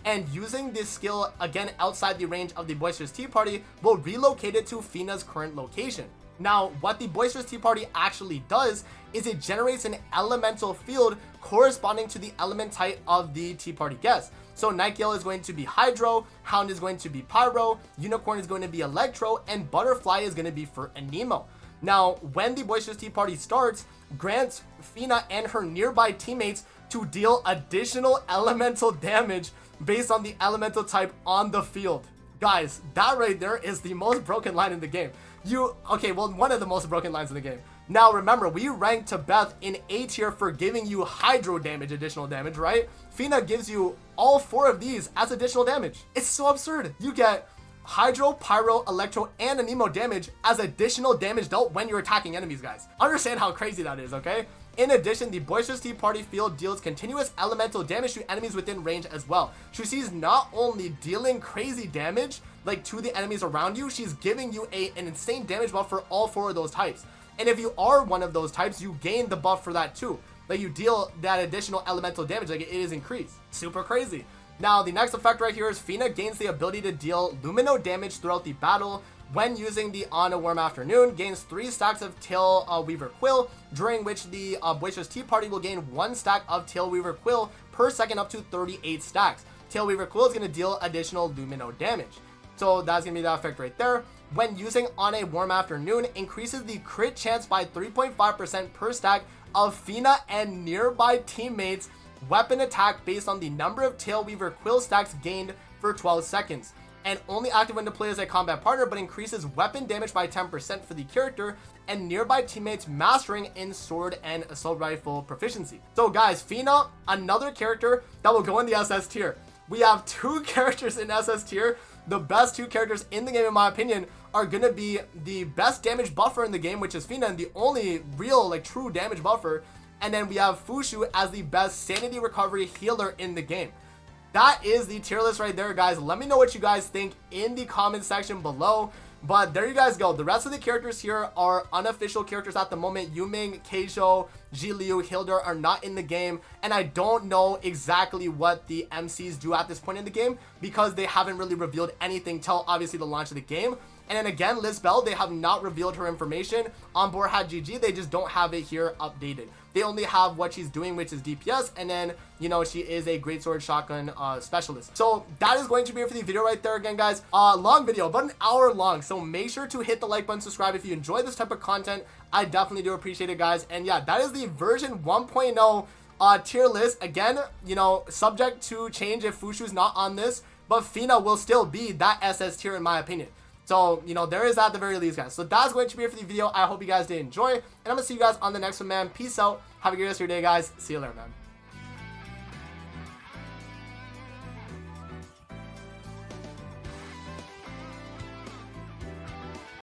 And using this skill again outside the range of the Boisterous Tea Party will relocate it to Fina's current location. Now, what the Boisterous Tea Party actually does is it generates an elemental field corresponding to the element type of the Tea Party guest. So Nightingale is going to be Hydro, Hound is going to be Pyro, Unicorn is going to be Electro, and Butterfly is going to be for Anemo. Now, when the Boisterous Tea Party starts, grants Fina and her nearby teammates to deal additional elemental damage based on the elemental type on the field. Guys, that right there is the most broken line in the game. One of the most broken lines in the game. Now remember, we ranked Tabethe in A tier for giving you Hydro damage, additional damage, right? Fina gives you all 4 of these as additional damage. It's so absurd. You get Hydro, Pyro, Electro, and Anemo damage as additional damage dealt when you're attacking enemies, guys. Understand how crazy that is, okay? In addition, the Boisterous Tea Party field deals continuous elemental damage to enemies within range as well. She's not only dealing crazy damage like to the enemies around you, she's giving you an insane damage buff for all 4 of those types. And if you are one of those types, you gain the buff for that too. Like, you deal that additional elemental damage, like it is increased. Super crazy. Now, the next effect right here is Fina gains the ability to deal Lumino damage throughout the battle. When using the On a Warm Afternoon, gains 3 stacks of Tail Weaver Quill, during which the Boisterous Tea Party will gain 1 stack of Tail Weaver Quill per second up to 38 stacks. Tail Weaver Quill is going to deal additional Lumino damage. So that's going to be that effect right there. When using On a Warm Afternoon, increases the crit chance by 3.5% per stack of Fina and nearby teammates' weapon attack based on the number of Tail Weaver Quill stacks gained for 12 seconds. And only active when deployed as a combat partner, but increases weapon damage by 10% for the character and nearby teammates mastering in sword and assault rifle proficiency. So guys, Fina, another character that will go in the SS tier. We have 2 characters in SS tier. The best 2 characters in the game, in my opinion, are going to be the best damage buffer in the game, which is Fina, and the only real, true damage buffer. And then we have Fushu as the best sanity recovery healer in the game. That is the tier list right there, guys. Let me know what you guys think in the comment section below. But there you guys go. The rest of the characters here are unofficial characters at the moment. Yuming, Keijo, Jiliu, Hilda are not in the game. And I don't know exactly what the MCs do at this point in the game, because they haven't really revealed anything till obviously the launch of the game. And then again, Lisbelle, they have not revealed her information. On board had GG, they just don't have it here updated. They only have what she's doing, which is DPS, and then, she is a greatsword shotgun specialist. So that is going to be it for the video right there. Again, guys, long video, about an hour long. So make sure to hit the like button, subscribe if you enjoy this type of content. I definitely do appreciate it, guys. And yeah, that is the version 1.0 tier list. Again, subject to change if Fushu's not on this, but Fina will still be that SS tier in my opinion. So, there is that at the very least, guys. So that's going to be it for the video. I hope you guys did enjoy, and I'm going to see you guys on the next one, man. Peace out. Have a great rest of your day, guys. See you later, man.